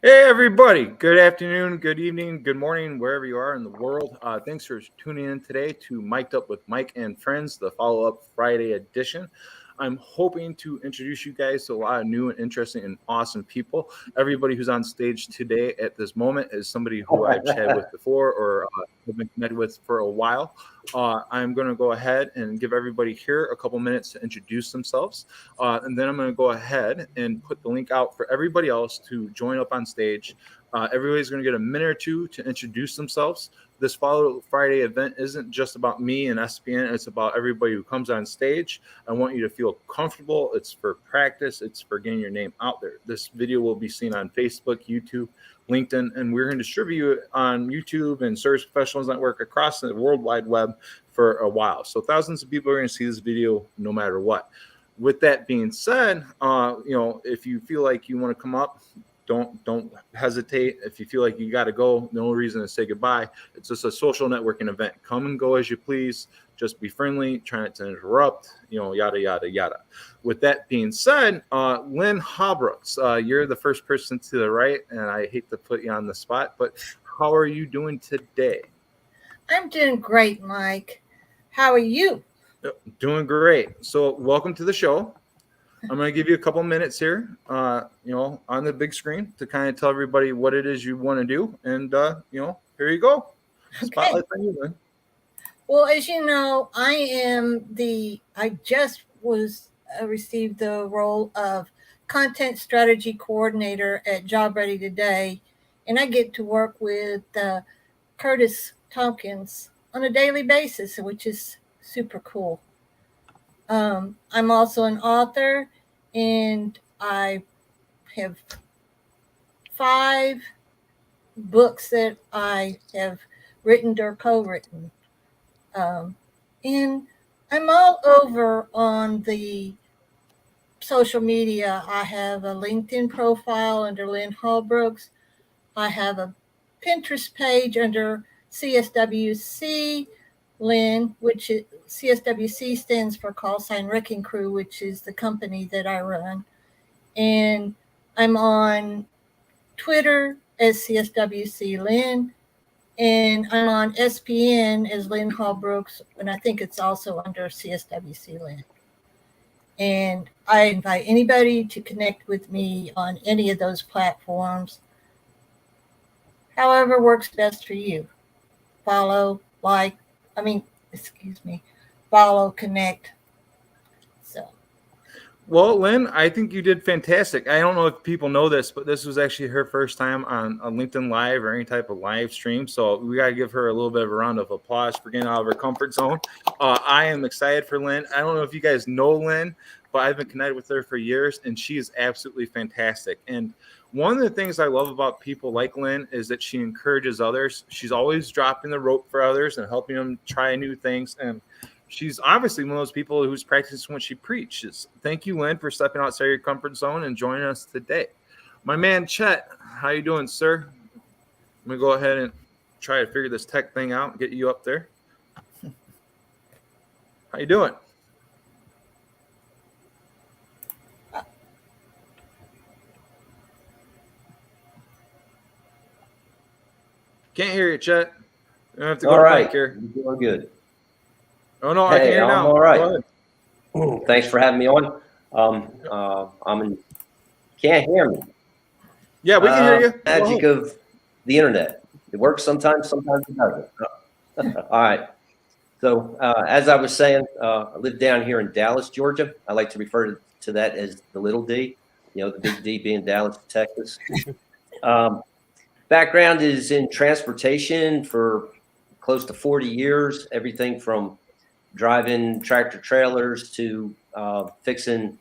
Hey, everybody. Good afternoon, good evening, good morning, wherever you are in the world. Thanks for tuning in today to Mic'd Up with Mike and Friends, the follow-up Friday edition. I'm hoping to introduce you guys to a lot of new and interesting and awesome people. Everybody who's on stage today at this moment is somebody who I've chatted with before or have been connected with for a while. I'm going to go ahead and give everybody here a couple minutes to introduce themselves. And then I'm going to go ahead and put the link out for everybody else to join up on stage. Everybody's going to get a minute or two to introduce themselves. This Follow Friday event isn't just about me and SPN. It's about everybody who comes on stage. I want you to feel comfortable. It's for practice. It's for getting your name out there. This video will be seen on Facebook, YouTube, LinkedIn, and we're going to distribute it on YouTube and Service Professionals Network across the World Wide Web for a while. So thousands of people are going to see this video no matter what. With that being said, if you feel like you want to come up, don't hesitate. If you feel like you got to go, no reason to say goodbye. It's just a social networking event. Come and go as you please. Just be friendly. Try not to interrupt. Yada yada yada. With that being said, Lynn Hallbrooks, you're the first person to the right, and I hate to put you on the spot, but how are you doing today? I'm doing great, Mike. How are you? Doing great. So welcome to the show. I'm going to give you a couple minutes here, on the big screen to kind of tell everybody what it is you want to do. And, here you go. Spotlight on you, Lynn. Well, as you know, I just received the role of content strategy coordinator at Job Ready Today. And I get to work with Curtis Tompkins on a daily basis, which is super cool. I'm also an author, and I have 5 books that I have written or co-written. And I'm all over on the social media. I have a LinkedIn profile under Lynn Hallbrooks. I have a Pinterest page under CSWC Lynn, which is CSWC stands for Call Sign Wrecking Crew, which is the company that I run. And I'm on Twitter as CSWC Lynn, and I'm on SPN as Lynn Hallbrooks, and I think it's also under CSWC Lynn. And I invite anybody to connect with me on any of those platforms. However works best for you. Follow, follow, connect. So. Well, Lynn, I think you did fantastic. I don't know if people know this, but this was actually her first time on LinkedIn Live or any type of live stream. So we got to give her a little bit of a round of applause for getting out of her comfort zone. I am excited for Lynn. I don't know if you guys know Lynn, but I've been connected with her for years, and she is absolutely fantastic. And one of the things I love about people like Lynn is that she encourages others. She's always dropping the rope for others and helping them try new things. And she's obviously one of those people who's practicing what she preaches. Thank you, Lynn, for stepping outside your comfort zone and joining us today. My man, Chet, how you doing, sir? I'm going to go ahead and try to figure this tech thing out and get you up there. How you doing? Can't hear you, Chet. You don't have to go to mic here. You're doing good. Oh, no, I can hear you now. All right. Thanks for having me on. Can't hear me. Yeah, we can hear you. Magic of the internet. It works sometimes it doesn't. All right. So as I was saying, I live down here in Dallas, Georgia. I like to refer to that as the little D, the big D being Dallas, Texas. Background is in transportation for close to 40 years, everything from driving tractor trailers to fixing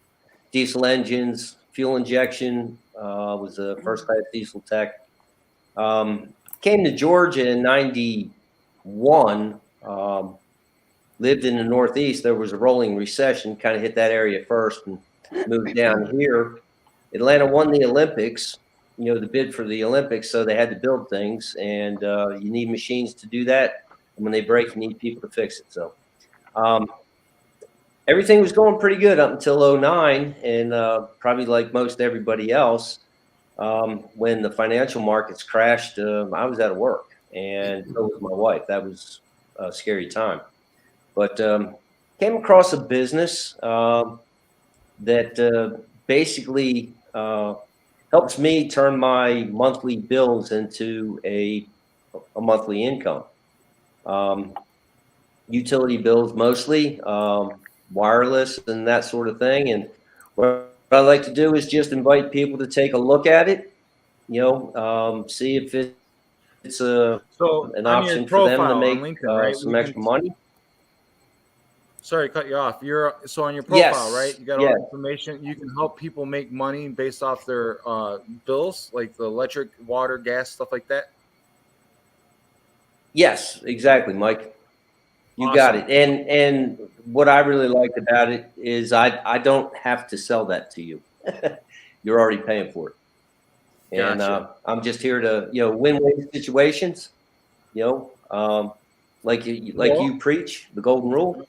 diesel engines, fuel injection, was a first-class diesel tech. Came to Georgia in 91, lived in the Northeast. There was a rolling recession, kind of hit that area first and moved down here. Atlanta won the Olympics, the bid for the Olympics, so they had to build things, and you need machines to do that. And when they break, you need people to fix it. So everything was going pretty good up until 09, and probably like most everybody else, when the financial markets crashed, I was out of work, and so was my wife. That was a scary time. But came across a business that basically helps me turn my monthly bills into a monthly income. Utility bills mostly, wireless and that sort of thing. And what I like to do is just invite people to take a look at it, see if it's So an on your option for them to profile on make LinkedIn, right? some extra money. Sorry to cut you off. So on your profile, right? Yes, You got all the information. You can help people make money based off their bills, like the electric, water, gas, stuff like that. yes, exactly, Mike. You got Awesome. it. And what I really liked about it is I don't have to sell that to you. You're already paying for it. And Gotcha. I'm just here to, win-win situations, like you Well, preach the golden rule.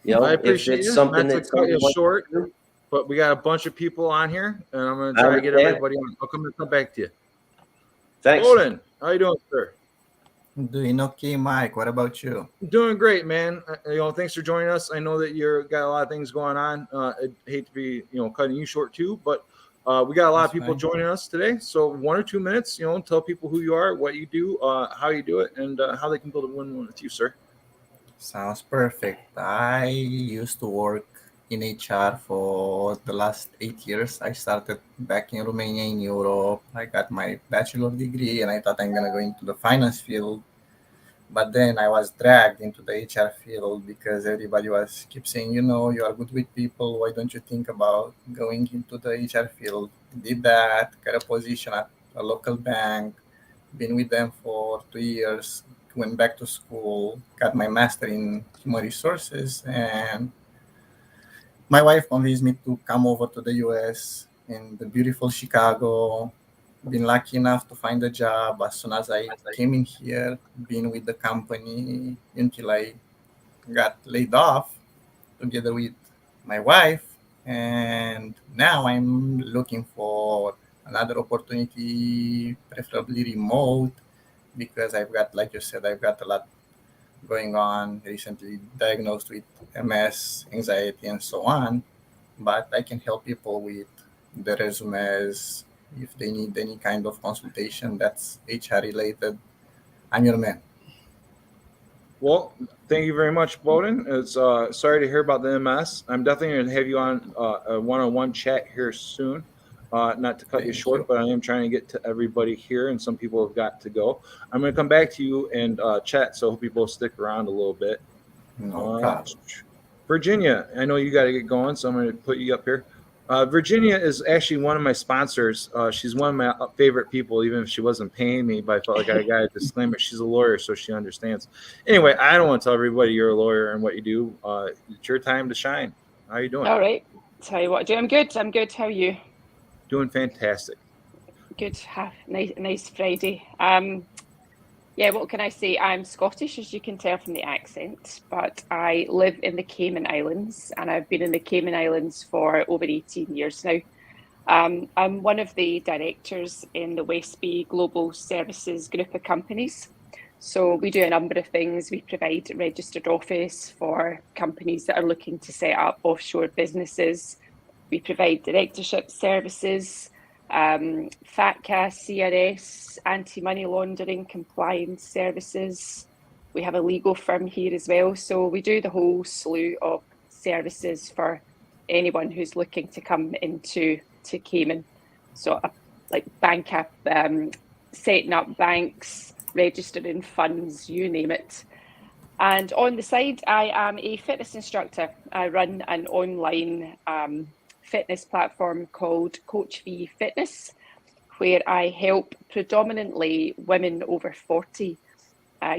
I If appreciate it's you. something Not to that cut somebody you wants short, to do, but we got a bunch of people on here, and I'm going to I try to get understand. everybody on. I'll come back to you. Thanks. Bowden, how you doing, sir? Doing okay, Mike. What about you? Doing great, man. Thanks for joining us. I know that you're got a lot of things going on. I hate to be, cutting you short too, but we got a lot of That's people fine. joining us today. So 1 or 2 minutes, tell people who you are, what you do, how you do it, and how they can build a win-win with you, sir. Sounds perfect. I used to work in HR for the last 8 years. I started back in Romania in Europe. I got my bachelor degree and I thought I'm going to go into the finance field. But then I was dragged into the HR field because everybody was keep saying, you are good with people. Why don't you think about going into the HR field? Did that, got a position at a local bank, been with them for 2 years, went back to school, got my master in human resources, and my wife convinced me to come over to the US in the beautiful Chicago. Been lucky enough to find a job as soon as I came in here, been with the company until I got laid off together with my wife. And now I'm looking for another opportunity, preferably remote, because I've got, like you said, I've got a lot going on, recently diagnosed with MS, anxiety, and so on. But I can help people with the resumes if they need any kind of consultation that's HR related. I'm your man. Well, thank you very much, Bowden. It's sorry to hear about the MS. I'm definitely going to have you on a one-on-one chat here soon. Not to cut you Thank short, you. but I am trying to get to everybody here, and some people have got to go. I'm going to come back to you and chat, so I hope you both stick around a little bit. No problem. Virginia, I know you got to get going, so I'm going to put you up here. Virginia is actually one of my sponsors. She's one of my favorite people, even if she wasn't paying me. But I felt like I got to disclaim it. She's a lawyer, so she understands. Anyway, I don't want to tell everybody you're a lawyer and what you do. It's your time to shine. How are you doing? All right. Tell you what I do. I'm good. How are you? Doing fantastic. Good. Nice Friday. Yeah, what can I say? I'm Scottish, as you can tell from the accent, but I live in the Cayman Islands, and I've been in the Cayman Islands for over 18 years now. I'm one of the directors in the West Bay Global Services group of companies. So we do a number of things. We provide a registered office for companies that are looking to set up offshore businesses. We provide directorship services, FATCA, CRS, anti-money laundering, compliance services. We have a legal firm here as well. So we do the whole slew of services for anyone who's looking to come into Cayman. So like bank app, setting up banks, registering funds, you name it. And on the side, I am a fitness instructor. I run an online fitness platform called Coach V Fitness, where I help predominantly women over 40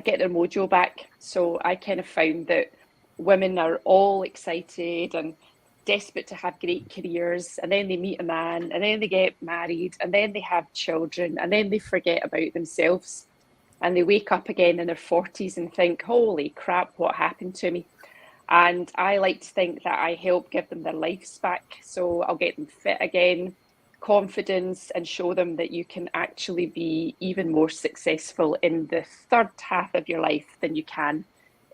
get their mojo back. So I kind of found that women are all excited and desperate to have great careers, and then they meet a man, and then they get married, and then they have children, and then they forget about themselves. And they wake up again in their 40s and think, holy crap, what happened to me? And I like to think that I help give them their lives back. So I'll get them fit again. confidence and show them that you can actually be even more successful in the third half of your life than you can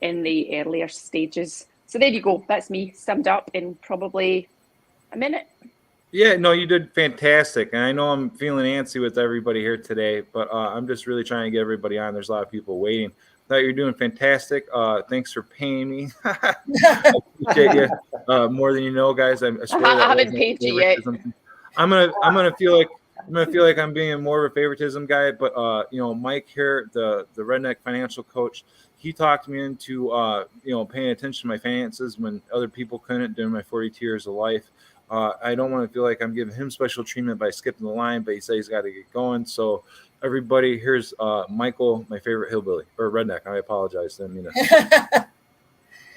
in the earlier stages. So there you go. That's me summed up in probably a minute. Yeah, no, you did fantastic. And I know I'm feeling antsy with everybody here today, but I'm just really trying to get everybody on. There's a lot of people waiting. Thought you're doing fantastic. Thanks for paying me. I appreciate you more than you know, guys. I swear I haven't paid you yet. I'm gonna feel like I'm being more of a favoritism guy, but Mike here, the redneck financial coach, he talked me into paying attention to my finances when other people couldn't during my 42 years of life. I don't want to feel like I'm giving him special treatment by skipping the line, but he said he's got to get going. So everybody, here's Michael, my favorite hillbilly or redneck. I apologize. Didn't mean to.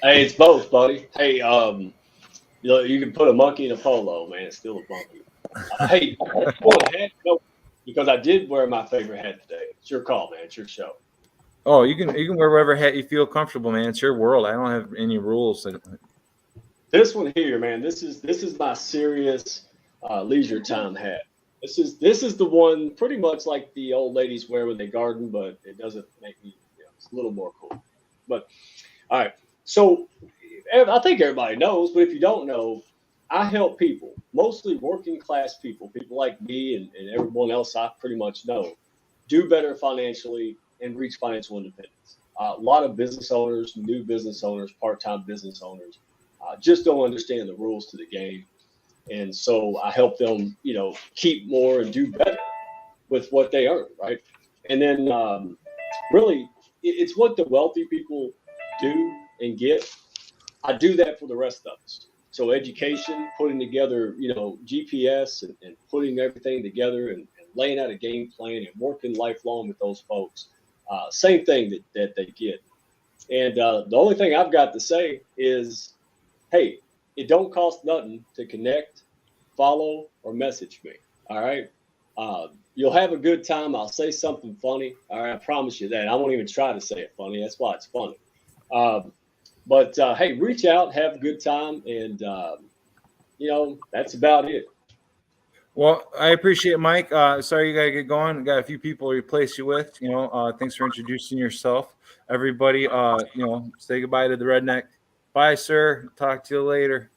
Hey, it's both, buddy. Hey, you can put a monkey in a polo, man. It's still a monkey. Hey, no, because I did wear my favorite hat today. It's your call, man. It's your show. Oh, you can wear whatever hat you feel comfortable, man. It's your world. I don't have any rules. This one here, man. This is my serious leisure time hat. This is the one pretty much like the old ladies wear when they garden, but it doesn't make me. It's a little more cool. But all right, so I think everybody knows, but if you don't know, I help people, mostly working class people like me and everyone else I pretty much know, do better financially and reach financial independence. A lot of business owners, new business owners, part-time business owners, just don't understand the rules to the game. And so I help them, keep more and do better with what they earn, right? And then really, it's what the wealthy people do and get. I do that for the rest of us. So education, putting together, GPS and putting everything together and laying out a game plan and working lifelong with those folks. Same thing that they get. And the only thing I've got to say is, hey, it don't cost nothing to connect, follow, or message me. All right. You'll have a good time. I'll say something funny. All right. I promise you that. I won't even try to say it funny. That's why it's funny. But hey, reach out, have a good time. And, that's about it. Well, I appreciate it, Mike. Sorry you got to get going. Got a few people to replace you with. Thanks for introducing yourself. Everybody, say goodbye to the redneck. Bye, sir. Talk to you later.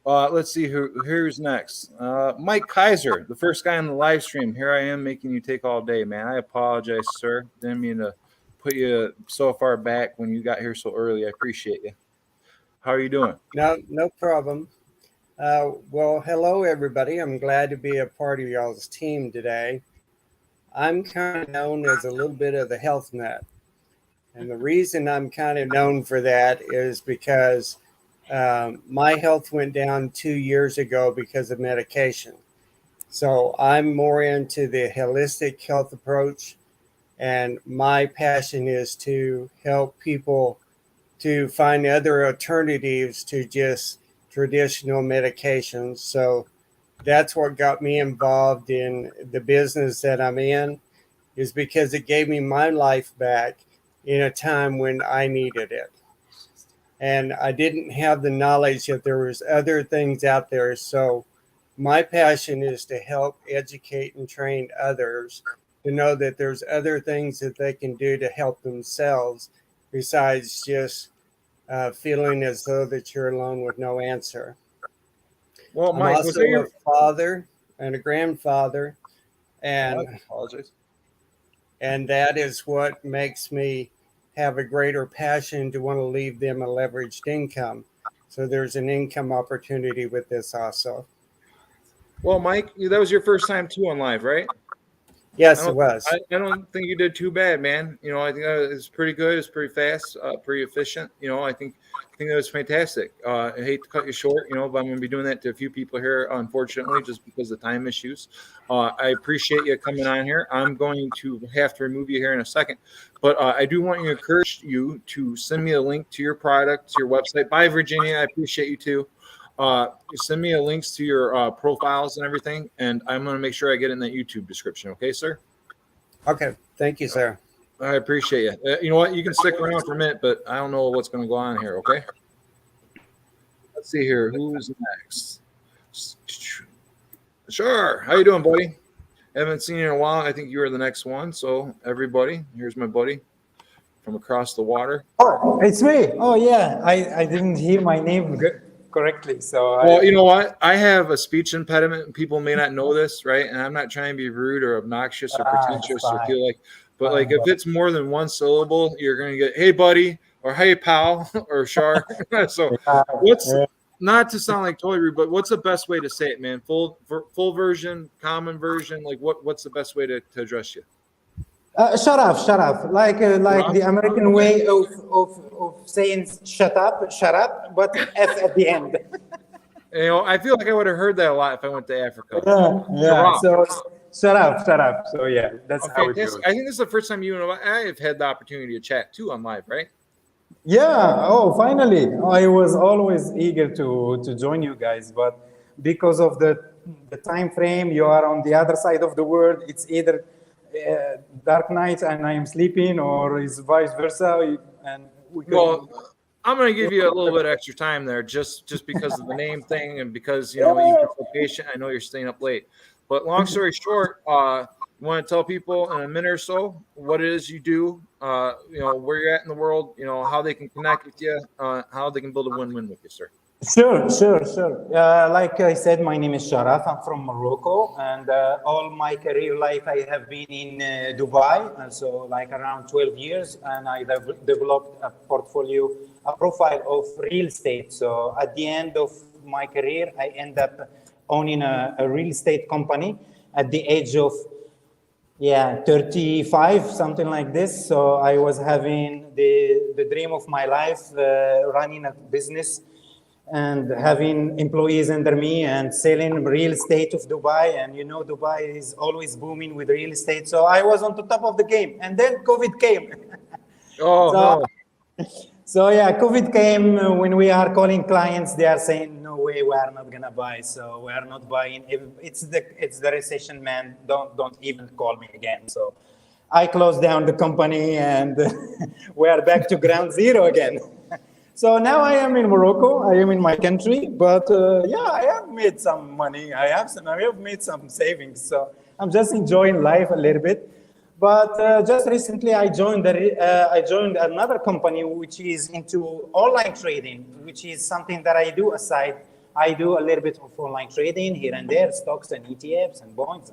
Let's see who's next. Mike Kaiser, the first guy on the live stream. Here I am making you take all day, man. I apologize, sir. Didn't mean to put you so far back when you got here so early. I appreciate you. How are you doing? No problem. Well, hello, everybody. I'm glad to be a part of y'all's team today. I'm kind of known as a little bit of the health nut. And the reason I'm kind of known for that is because my health went down 2 years ago because of medication. So I'm more into the holistic health approach. And my passion is to help people to find other alternatives to just traditional medications. So that's what got me involved in the business that I'm in, is because it gave me my life back in a time when I needed it. And I didn't have the knowledge that there was other things out there. So my passion is to help educate and train others to know that there's other things that they can do to help themselves besides just feeling as though that you're alone with no answer. Well, Mike, I'm also a father and a grandfather, and that is what makes me have a greater passion to want to leave them a leveraged income. So there's an income opportunity with this also. Well, Mike, that was your first time too on live, right? Yes, it was. I don't think you did too bad, man. I think it's pretty good. It's pretty fast, pretty efficient. I think that was fantastic. I hate to cut you short, but I'm going to be doing that to a few people here, unfortunately, just because of time issues. I appreciate you coming on here. I'm going to have to remove you here in a second, but I do want to encourage you to send me a link to your product, to your website. Bye, Virginia. I appreciate you too. Send me a links to your profiles and everything, and I'm going to make sure I get in that YouTube description. Okay, sir? Okay. Thank you, sir. I appreciate you. You know what? You can stick around for a minute, but I don't know what's going to go on here. Okay. Let's see here. Who's next? Sure. How you doing, buddy? Haven't seen you in a while. I think you were the next one. So everybody, here's my buddy from across the water. Oh, it's me. Oh, yeah. I didn't hear my name correctly. So Well, you know what? I have a speech impediment, and people may not know this, right? And I'm not trying to be rude or obnoxious or pretentious or feel like, but like if it's more than one syllable, you're gonna get "Hey, buddy" or "Hey, pal" or "Shar." So what's not to sound like totally rude, but what's the best way to say it, man? Full version, common version, like what's the best way to address you? Sharath, like the American way of saying shut up, but F at the end. You know, I feel like I would have heard that a lot if I went to Africa. Yeah. So Sharath. So yeah, that's how it goes. I think this is the first time you and I have had the opportunity to chat too on live, right? Yeah. Oh, finally! I was always eager to join you guys, but because of the time frame, you are on the other side of the world. It's either dark nights and I am sleeping, or is vice versa. And I'm going to give you a little bit extra time there, just because of the name thing, and because you've been so patient. I know you're staying up late, but long story short, you want to tell people in a minute or so what it is you do, where you're at in the world, how they can connect with you, how they can build a win-win with you, sir. Sure. Like I said, my name is Sharath. I'm from Morocco, and all my career life I have been in Dubai, and so like around 12 years, and I developed a profile of real estate. So at the end of my career, I end up owning a real estate company at the age of 35, something like this. So I was having the dream of my life, running a business and having employees under me and selling real estate of Dubai. And Dubai is always booming with real estate. So I was on the top of the game. And then COVID came. So COVID came. When we are calling clients, they are saying, no way, we are not going to buy. So we are not buying. It's the recession, man. Don't even call me again. So I closed down the company and we are back to ground zero again. So now I am in Morocco. I am in my country, but I have made some money. I have made some savings. So I'm just enjoying life a little bit. But just recently, I joined another company which is into online trading, which is something that I do aside. I do a little bit of online trading here and there, stocks and ETFs and bonds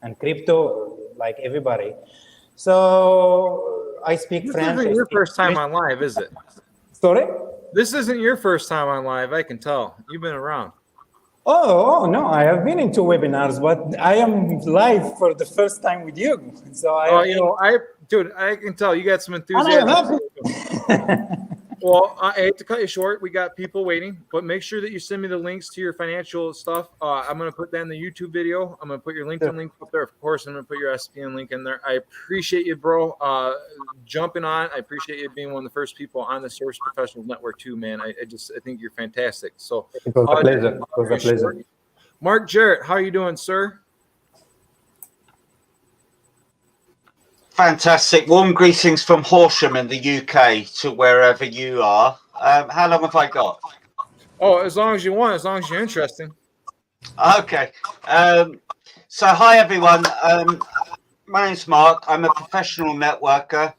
and crypto, like everybody. So I speak French. This isn't your first time on live, is it? Sorry? This isn't your first time on live. I can tell. You've been around. Oh no, I have been into webinars, but I am live for the first time with you. So I can tell you got some enthusiasm. Well, I hate to cut you short. We got people waiting, but make sure that you send me the links to your financial stuff. I'm going to put that in the YouTube video. I'm going to put your LinkedIn link up there. Of course, I'm going to put your SPN link in there. I appreciate you, bro, jumping on. I appreciate you being one of the first people on the Service Professionals Network too, man. I think you're fantastic. So it was a pleasure. It was a pleasure. Mark Jarrett, how are you doing, sir? Fantastic. Warm greetings from Horsham in the UK to wherever you are. How long have I got? Oh, as long as you want, as long as you're interesting. Okay. So hi, everyone. My name's Mark. I'm a professional networker.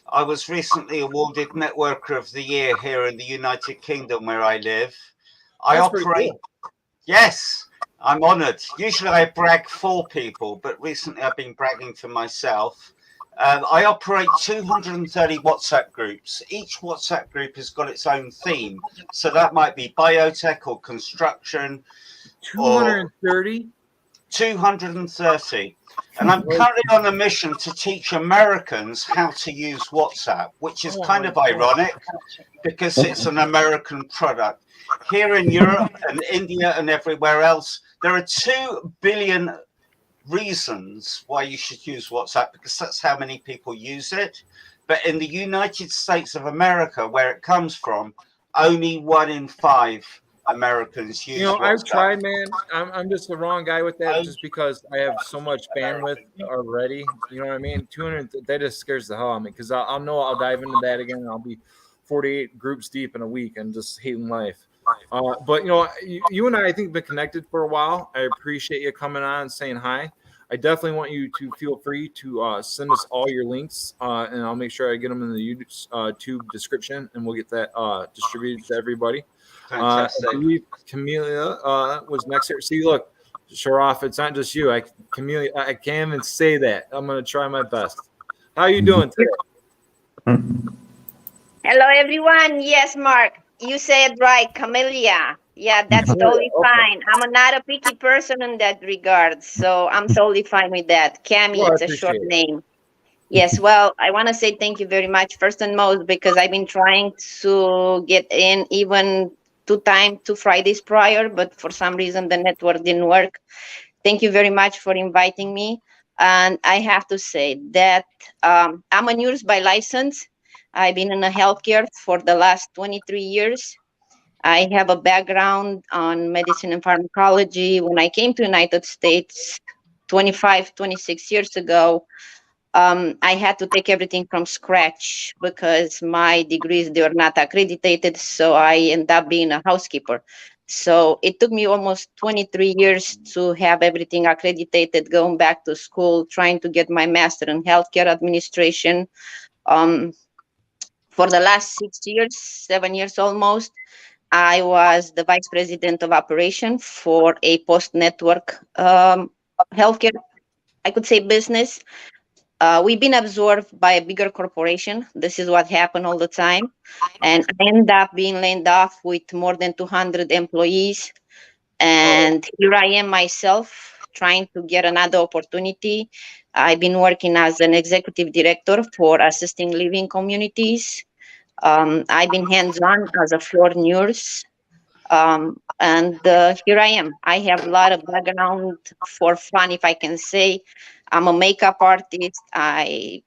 I was recently awarded Networker of the Year here in the United Kingdom where I live. I operate. Cool. Yes, I'm honored. Usually I brag for people, but recently I've been bragging for myself. I operate 230 WhatsApp groups. Each WhatsApp group has got its own theme. So that might be biotech or construction. 230? 230. And I'm currently on a mission to teach Americans how to use WhatsApp, which is kind of ironic because it's an American product. Here in Europe and India and everywhere else, there are 2 billion reasons why you should use WhatsApp, because that's how many people use it. But in the United States of America, where it comes from, only 1 in 5 Americans use WhatsApp. I've tried, man. I'm just the wrong guy with that, just because I have so much bandwidth already. You know what I mean? 200, that just scares the hell out of me, because I'll dive into that again, and I'll be 48 groups deep in a week and just hating life. But you and I think been connected for a while. I appreciate you coming on and saying hi. I definitely want you to feel free to send us all your links, and I'll make sure I get them in the YouTube description, and we'll get that distributed to everybody. Fantastic. I believe Camilla was next here. See, look, Sharath, it's not just you. Camilla, I can't even say that. I'm going to try my best. How are you doing today? Hello, everyone. Yes, Mark, you said right, Camilla. Yeah, that's totally fine. I'm not a picky person in that regard, so I'm totally fine with that. Cammy, Well, I it's a short appreciate it. name. Yes, well, I want to say thank you very much, first and most, because I've been trying to get in even two Fridays prior, but for some reason the network didn't work. Thank you very much for inviting me. And I have to say that I'm a nurse by license. I've been in the healthcare for the last 23 years. I have a background on medicine and pharmacology. When I came to the United States 26 years ago, I had to take everything from scratch because my degrees, they were not accredited. So I ended up being a housekeeper. So it took me almost 23 years to have everything accredited, going back to school, trying to get my master in healthcare administration. For the last 7 years almost, I was the vice president of operation for a post-network healthcare, I could say, business. We've been absorbed by a bigger corporation. This is what happened all the time. And I ended up being laid off with more than 200 employees. And here I am myself trying to get another opportunity. I've been working as an executive director for assisting living communities. I've been hands-on as a floor nurse. And here I am. I have a lot of background for fun, if I can say. I'm a makeup artist. I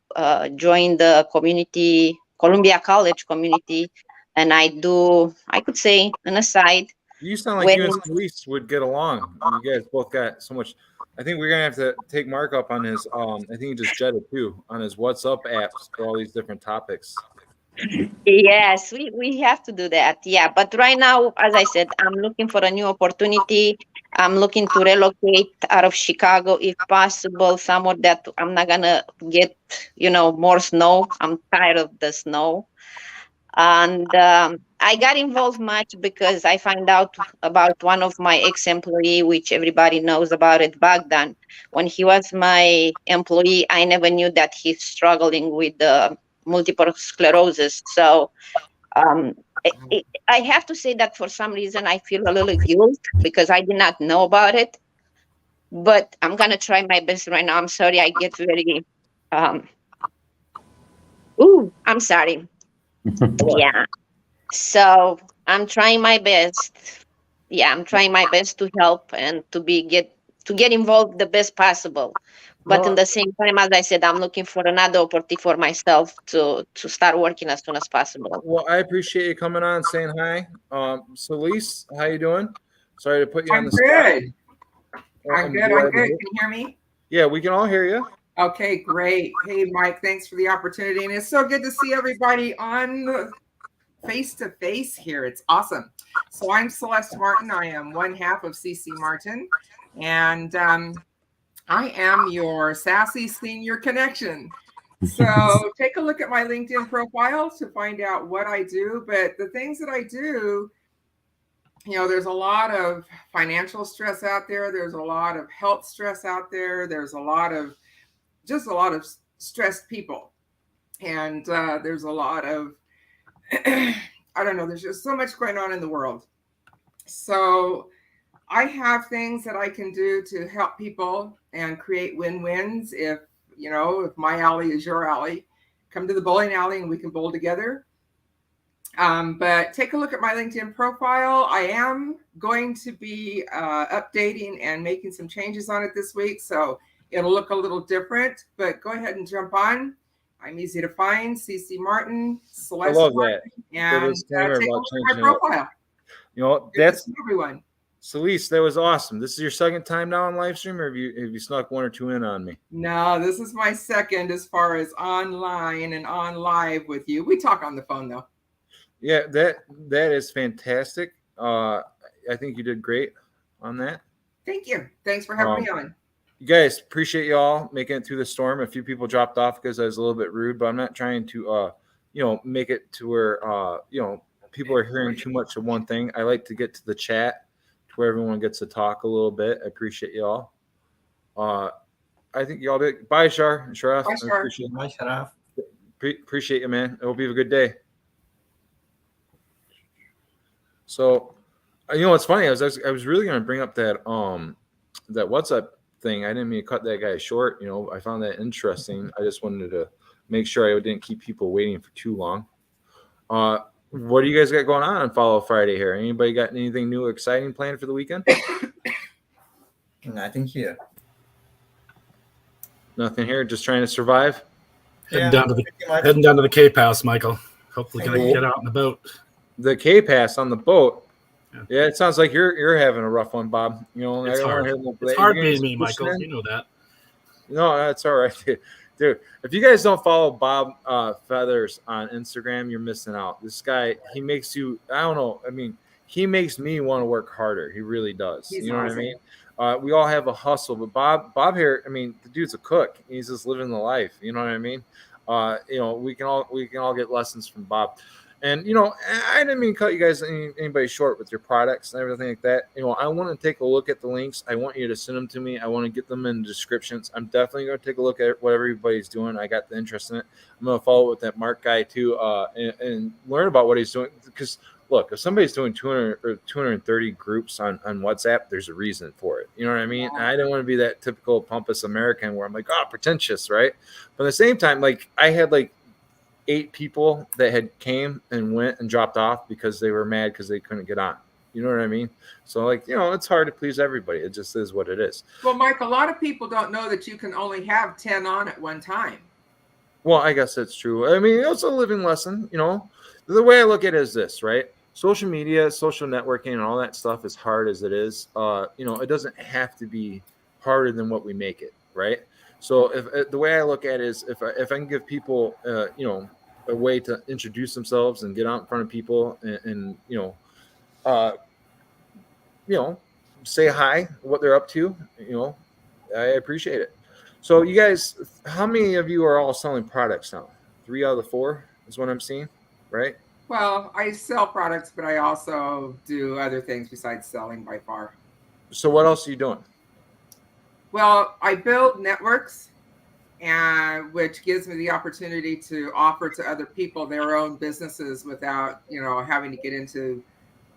joined the Columbia College community, and I could say, an aside. You sound like you and Celeste would get along. You guys both got so much. I think we're gonna have to take Mark up on his. I think he just jetted too on his WhatsApp apps for all these different topics. Yes, we have to do that. Yeah, but right now, as I said, I'm looking for a new opportunity. I'm looking to relocate out of Chicago if possible, somewhere that I'm not gonna get, more snow. I'm tired of the snow. And I got involved much because I found out about one of my ex-employee, which everybody knows about it, Bowden. When he was my employee, I never knew that he's struggling with multiple sclerosis. So I have to say that for some reason I feel a little guilt because I did not know about it. But I'm gonna try my best right now. I'm sorry, I get very. I'm sorry. Yeah. So I'm trying my best. Yeah, I'm trying my best to help and to get involved the best possible. But in the same time, as I said, I'm looking for another opportunity for myself to start working as soon as possible. Well, I appreciate you coming on and saying hi. Celeste, how you doing? Sorry to put you on the spot. I'm good. I'm good. Can you hear me? Yeah, we can all hear you. Okay, great. Hey, Mike, thanks for the opportunity. And it's so good to see everybody on face-to-face here. It's awesome. So I'm Celeste Martin. I am one half of CC Martin. And I am your sassy senior connection. So take a look at my LinkedIn profile to find out what I do. But the things that I do, there's a lot of financial stress out there. There's a lot of health stress out there. There's a lot of stressed people. And there's a lot of, I don't know, there's just so much going on in the world. So I have things that I can do to help people and create win-wins. If my alley is your alley, come to the bowling alley and we can bowl together. But take a look at my LinkedIn profile. I am going to be updating and making some changes on it this week. So it'll look a little different, but go ahead and jump on. I'm easy to find, CC Martin, Celeste. I love Martin, that. and take a look at my profile. That's everyone. Celeste, that was awesome. This is your second time now on LiveStream, or have you snuck one or two in on me? No, this is my second as far as online and on live with you. We talk on the phone though. Yeah, that is fantastic. I think you did great on that. Thank you. Thanks for having me on. You guys, appreciate y'all making it through the storm. A few people dropped off because I was a little bit rude, but I'm not trying to, make it to where, people are hearing too much of one thing. I like to get to the chat to where everyone gets to talk a little bit. I appreciate y'all. I think y'all did. Bye, Sharath. Bye, Shar. Bye, Sharath. Appreciate you, man. I hope you have a good day. So, what's funny? I was really going to bring up that that WhatsApp thing. I didn't mean to cut that guy short. I found that interesting. I just wanted to make sure I didn't keep people waiting for too long. What do you guys got going on Follow Friday here? Anybody got anything new, exciting planned for the weekend? Nothing here. Nothing here. Just trying to survive. Heading down to the Cape House, Michael. Hopefully, gonna get out on the boat. The Cape House on the boat. Yeah, it sounds like you're having a rough one, Bob. It's hard. It's hard being me, Michael. You know that. No, that's all right, dude. If you guys don't follow Bob Feathers on Instagram, you're missing out. This guy, he makes you. I don't know. I mean, he makes me want to work harder. He really does. He's you know awesome. what I mean? We all have a hustle, but Bob here. I mean, the dude's a cook. He's just living the life. You know what I mean? We can all get lessons from Bob. And I didn't mean to cut you guys anybody short with your products and everything like that. I want to take a look at the links. I want you to send them to me. I want to get them in the descriptions. I'm definitely going to take a look at what everybody's doing. I got the interest in it. I'm going to follow with that Mark guy too, and learn about what he's doing. Because look, if somebody's doing 200 or 230 groups on WhatsApp, there's a reason for it. You know what I mean? And I don't want to be that typical pompous American where I'm like, pretentious, right? But at the same time, like I had 8 people that had came and went and dropped off because they were mad because they couldn't get on. You know what I mean? So it's hard to please everybody. It just is what it is. Well, Mike, a lot of people don't know that you can only have 10 on at one time. Well, I guess that's true. I mean, it's a living lesson. The way I look at it is this, right? Social media, social networking, and all that stuff, as hard as it is, it doesn't have to be harder than what we make it, right? So if the way I look at it is if I can give people, a way to introduce themselves and get out in front of people and say hi, what they're up to, I appreciate it. So you guys, how many of you are all selling products now? 3 out of the 4 is what I'm seeing, right? Well, I sell products, but I also do other things besides selling by far. So what else are you doing? Well, I build networks, and which gives me the opportunity to offer to other people their own businesses without, having to get into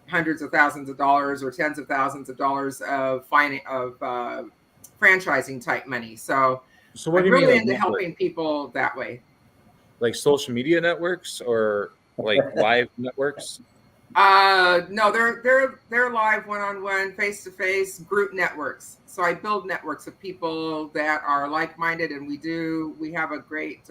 hundreds of thousands of dollars or tens of thousands of dollars of franchising type money. So what I'm do you really mean? into helping people that way. Like social media networks or live networks? No, they're live one-on-one, face-to-face group networks. So I build networks of people that are like-minded, and we have a great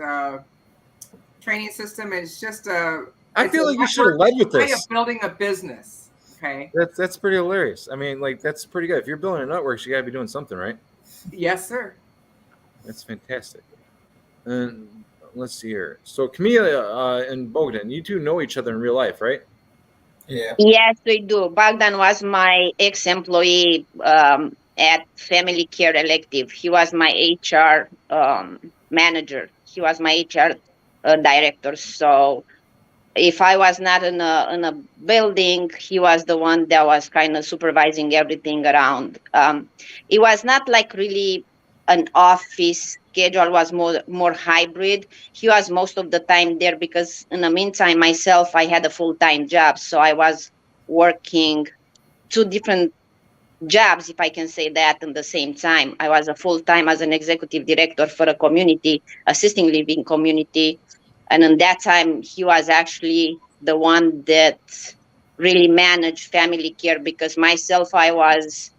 training system. And it's just I feel like you should have led with this. Way of building a business. Okay. That's pretty hilarious. I mean, that's pretty good. If you're building a network, you got to be doing something, right? Yes, sir. That's fantastic. And let's see here. So Camilla and Bowden, you two know each other in real life, right? Yeah. Yes, we do. Bowden was my ex-employee at Family Care Elective. He was my HR manager. He was my HR director. So if I was not in a building, he was the one that was kind of supervising everything around. It was not like really an office schedule, was more hybrid. He was most of the time there because in the meantime, myself, I had a full-time job. So I was working 2 different jobs, if I can say that, at the same time. I was a full-time as an executive director for a community, assisting living community. And in that time, he was actually the one that really managed family care because myself, I was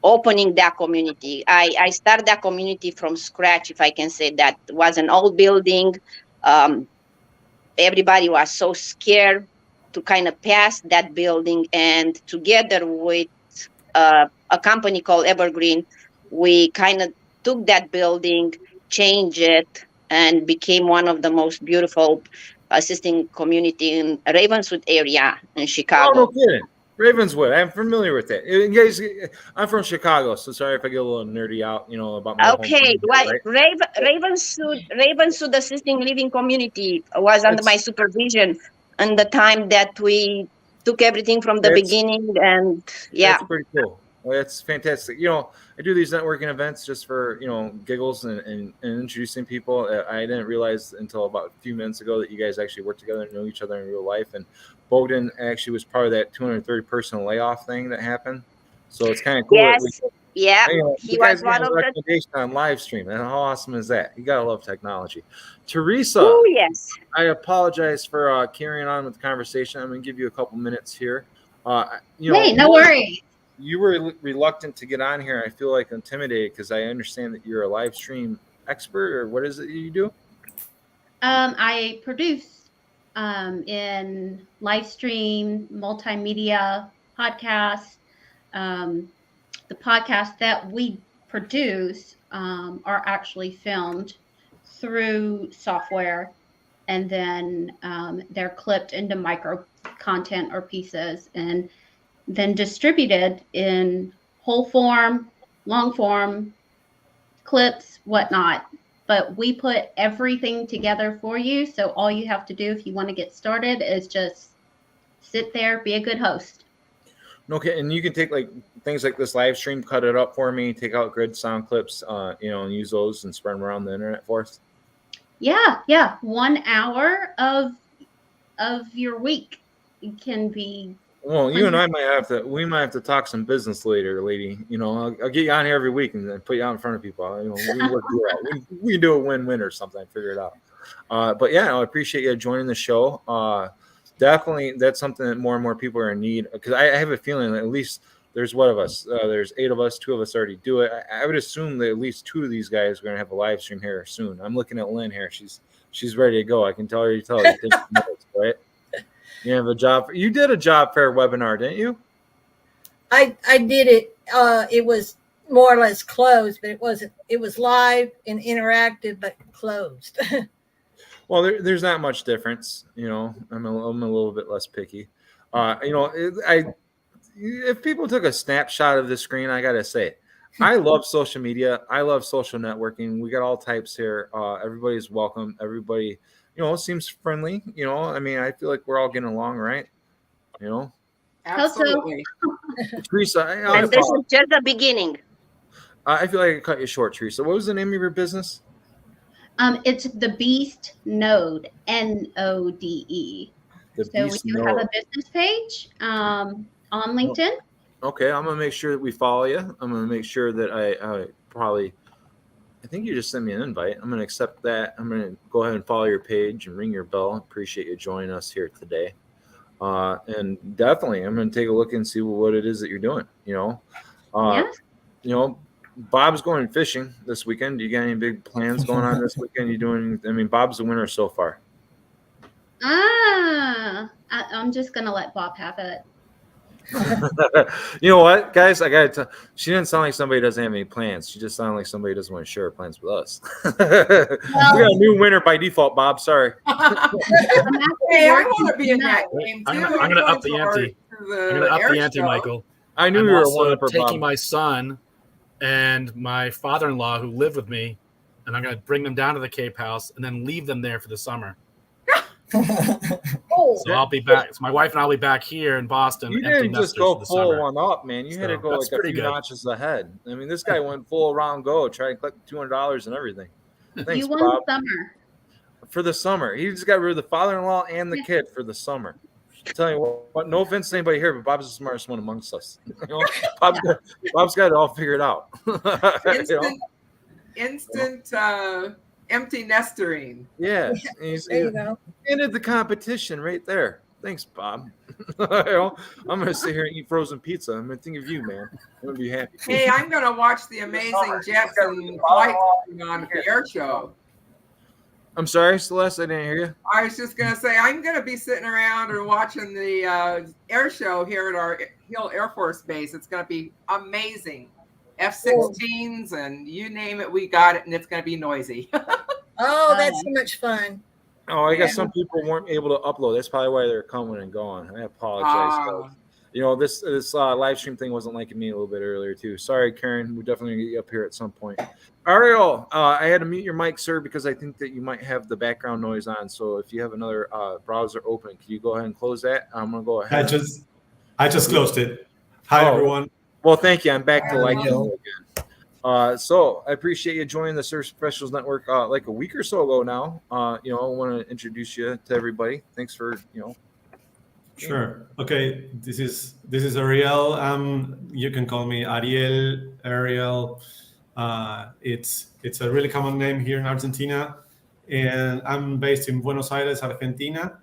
opening that community. I started that community from scratch, if I can say that. It was an old building. Everybody was so scared to kind of pass that building. And together with a company called Evergreen, we kind of took that building, changed it, and became one of the most beautiful assisting community in Ravenswood area in Chicago. Oh, no kidding. Ravenswood. I'm familiar with that. You guys, I'm from Chicago, so sorry if I get a little nerdy out, about my Okay, hometown, right? Ravenswood Assisting Living Community was under my supervision, and the time that we took everything from the beginning, and yeah, That's pretty cool. Well, that's fantastic. I do these networking events just for giggles and introducing people. I didn't realize until about a few minutes ago that you guys actually work together and know each other in real life. And Bowden actually was part of that 230 person layoff thing that happened. So it's kind of cool. Yes, yeah, He was one of the recommendation on LiveStream. And how awesome is that? You gotta love technology. Teresa, oh yes, I apologize for carrying on with the conversation. I'm gonna give you a couple minutes here. Hey, no worries. You were reluctant to get on here. I feel like intimidated because I understand that you're a live stream expert, or what is it you do? I produce in live stream, multimedia podcasts. The podcasts that we produce are actually filmed through software, and then they're clipped into micro content or pieces, and then distributed in whole form, long form, clips, whatnot. But we put everything together for you. So all you have to do if you want to get started is just sit there, be a good host. Okay, and you can take things like this live stream, cut it up for me, take out good sound clips, and use those and spread them around the internet for us. Yeah. 1 hour of your week can be. Well, you and I might have to talk some business later, lady. I'll get you on here every week and then put you out in front of people. We can work it out. We can do a win-win or something. Figure it out. But yeah, I appreciate you joining the show. Definitely, that's something that more and more people are in need. Because I have a feeling that at least there's what of us? There's 8 of us. 2 of us already do it. I would assume that at least 2 of these guys are going to have a live stream here soon. I'm looking at Lynn here. She's ready to go. I can tell you take notes, right? You have a job. You did a job fair webinar, didn't you? I did it. It was more or less closed, but it wasn't. It was live and interactive, but closed. Well, there's not much difference. I'm a little bit less picky. If people took a snapshot of the screen, I gotta say, I love social media. I love social networking. We got all types here. Everybody's welcome. Everybody. Seems friendly. I feel like we're all getting along, right? Absolutely. Teresa, and this is just the beginning. I feel like I cut you short, Teresa. What was the name of your business? It's the Beast Node, Node. So we do have a business page on LinkedIn. Okay, I'm gonna make sure that we follow you. I'm gonna make sure that I think you just sent me an invite. I'm going to accept that. I'm going to go ahead and follow your page and ring your bell. Appreciate you joining us here today. And definitely, I'm going to take a look and see what it is that you're doing. Bob's going fishing this weekend. Do you got any big plans going on this weekend? Bob's the winner so far. I'm just going to let Bob have it. You know what, guys? I gotta tell. She didn't sound like somebody doesn't have any plans. She just sounded like somebody doesn't want to share her plans with us. We got a new winner by default, Bob. Sorry. Hey, I want to be in that game too. I'm going to up the ante. I'm going to up the ante, Michael. I knew I'm you were also one taking my son and my father-in-law who live with me, and I'm going to bring them down to the Cape House and then leave them there for the summer. So I'll be back. So my wife and I'll be back here in Boston. You didn't just go full one up, man. You had to go like a few notches ahead. This guy went full round go, try to collect $200 and everything. Thanks, you won Bob. summer. For the summer. He just got rid of the father-in-law and the kid for the summer. I'm telling you what, no offense to anybody here, but Bob's the smartest one amongst us. Bob's got it all figured out. Instant empty nestering. Yeah. There you go. Ended the competition right there. Thanks, Bob. I'm going to sit here and eat frozen pizza. I'm going to think of you, man. I'm going to be happy. Hey, I'm going to watch the amazing jets and flights on the air show. I'm sorry, Celeste, I didn't hear you. I was just going to say, I'm going to be sitting around and watching the air show here at our Hill Air Force Base. It's going to be amazing. F-16s and you name it, we got it, and it's going to be noisy. Oh, that's so much fun. Oh, I guess some people weren't able to upload. That's probably why they're coming and going. I apologize. this live stream thing wasn't liking me a little bit earlier too. Sorry, Karen. We're definitely gonna get you up here at some point. Ariel, I had to mute your mic, sir, because I think that you might have the background noise on. So if you have another browser open, can you go ahead and close that? I'm gonna go ahead. I just closed it. Hi, everyone. Well, thank you. I'm back to liking Ariel. you again. So I appreciate you joining the Search Professionals Network like a week or so ago now. I want to introduce you to everybody. Thanks for Sure. Okay. This is Ariel. You can call me Ariel, Ariel. It's a really common name here in Argentina, and I'm based in Buenos Aires, Argentina.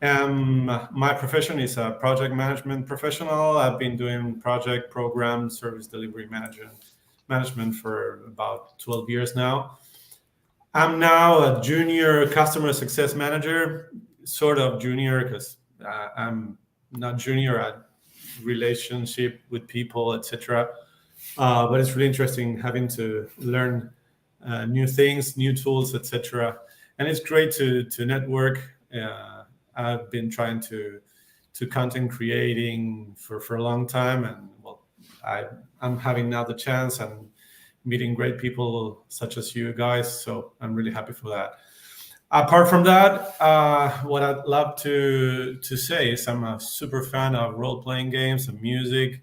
My profession is a project management professional. I've been doing project, program, service delivery management for about 12 years now. I'm now a junior customer success manager, sort of junior because I'm not junior at relationship with people, etc. But it's really interesting having to learn new things, new tools, etc. And it's great to network. I've been trying to content creating for a long time, and I'm having now the chance and meeting great people such as you guys. So I'm really happy for that. Apart from that, what I'd love to say is I'm a super fan of role-playing games and music.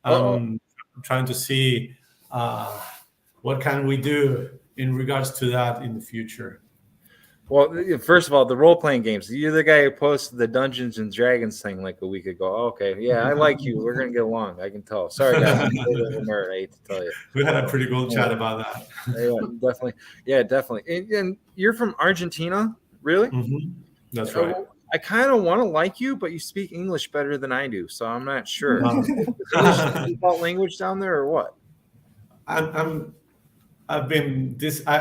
I'm trying to see what can we do in regards to that in the future. Well, first of all, the role-playing games. You're the guy who posted the Dungeons and Dragons thing like a week ago. Okay, yeah, I like you. We're gonna get along. I can tell. Sorry, guys. I'm a bit of a nerd. I hate to tell you. We had a pretty cool chat about that. Definitely. Yeah, definitely. And you're from Argentina, really? Mm-hmm. That's right. I kind of want to like you, but you speak English better than I do, so I'm not sure. Is English the default language down there, or what? I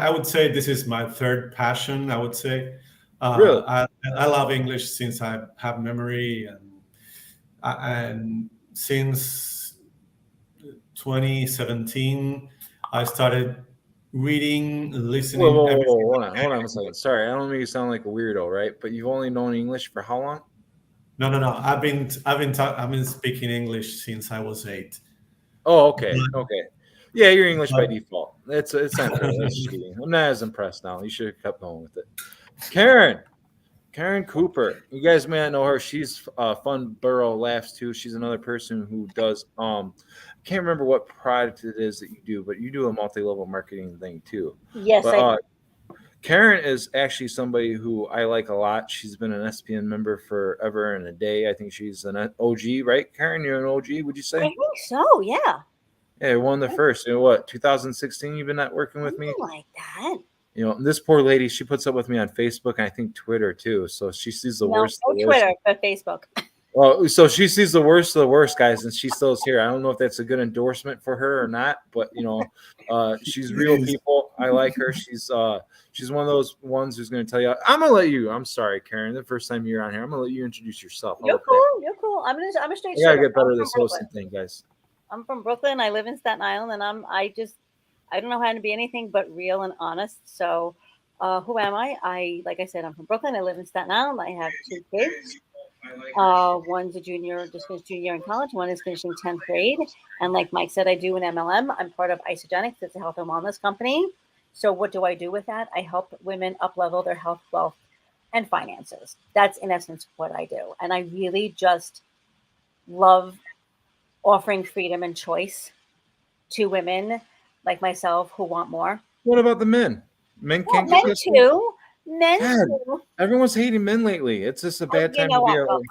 would say this is my third passion. I would say, really, I love English since I have memory, and since 2017, I started reading, listening. Hold on a second. Sorry, I don't make you sound like a weirdo, right? But you've only known English for how long? No. I've been speaking English since I was 8. Oh, okay. Yeah, you're English by default. It's not cool. That's cheating. I'm not as impressed now. You should have kept going with it. Karen Cooper. You guys may not know her. She's Fun Burrow Laughs too. She's another person who does I can't remember what product it is that you do, but you do a multi-level marketing thing too. Yes, I do. Karen is actually somebody who I like a lot. She's been an SPN member forever and a day. I think she's an OG, right? Karen, you're an OG, would you say? I think so, yeah. Yeah, one of the first. 2016 you've been networking with me? Something like that. This poor lady, she puts up with me on Facebook and I think Twitter too. So she sees the worst. No Twitter, but Facebook. Well, so she sees the worst of the worst, guys, and she still is here. I don't know if that's a good endorsement for her or not, but she's real people. I like her. She's one of those ones who's going to tell you. I'm gonna let you. I'm sorry, Karen. The first time you're on here, I'm gonna let you introduce yourself. You're cool. I'm a straight. You gotta get better at this hosting thing, guys. I'm from Brooklyn. I live in Staten Island, and I don't know how to be anything but real and honest. So, who am I? Like I said, I'm from Brooklyn. I live in Staten Island. I have 2 kids. One's a junior, just finished junior in college. One is finishing 10th grade. And like Mike said, I do an MLM. I'm part of Isogenics. It's a health and wellness company. So what do I do with that? I help women up-level their health, wealth, and finances. That's in essence what I do. And I really just love offering freedom and choice to women like myself who want more. What about the men? Men can't get this too. Men too. Everyone's hating men lately. It's just a bad time to be well,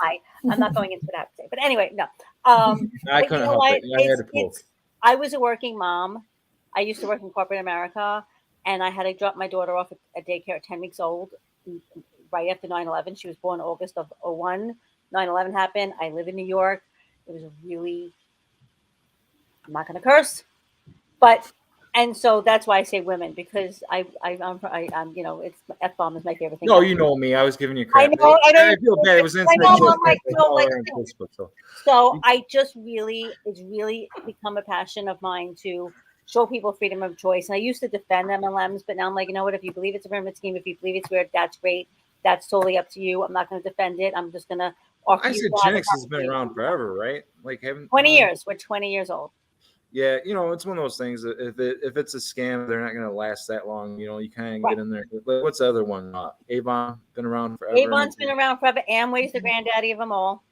I'm not going into that today. But anyway, no. I couldn't help it. I had to poke. I was a working mom. I used to work in corporate America, and I had to drop my daughter off at daycare at 10 weeks old right after 9/11. She was born August of 2001. 9/11 happened. I live in New York. It was really, I'm not going to curse, but, and so that's why I say women, because I'm it's F-bomb is my favorite thing. No, you know me. I was giving you crap. I know. I feel bad. It was inside joke. So I just it's really become a passion of mine to show people freedom of choice. And I used to defend MLMs, but now I'm like, you know what? If you believe it's a pyramid scheme, if you believe it's weird, that's great. That's totally up to you. I'm not going to defend it. I'm just going to Or I you'd said rather Gen X not has been be- around forever, right? Like having 20 years. We're 20 years old. Yeah, it's one of those things that if it's a scam, they're not going to last that long. You kind of Right. get in there. Like, what's the other one? Avon, been around forever. Avon's been around forever. Amway's the granddaddy of them all.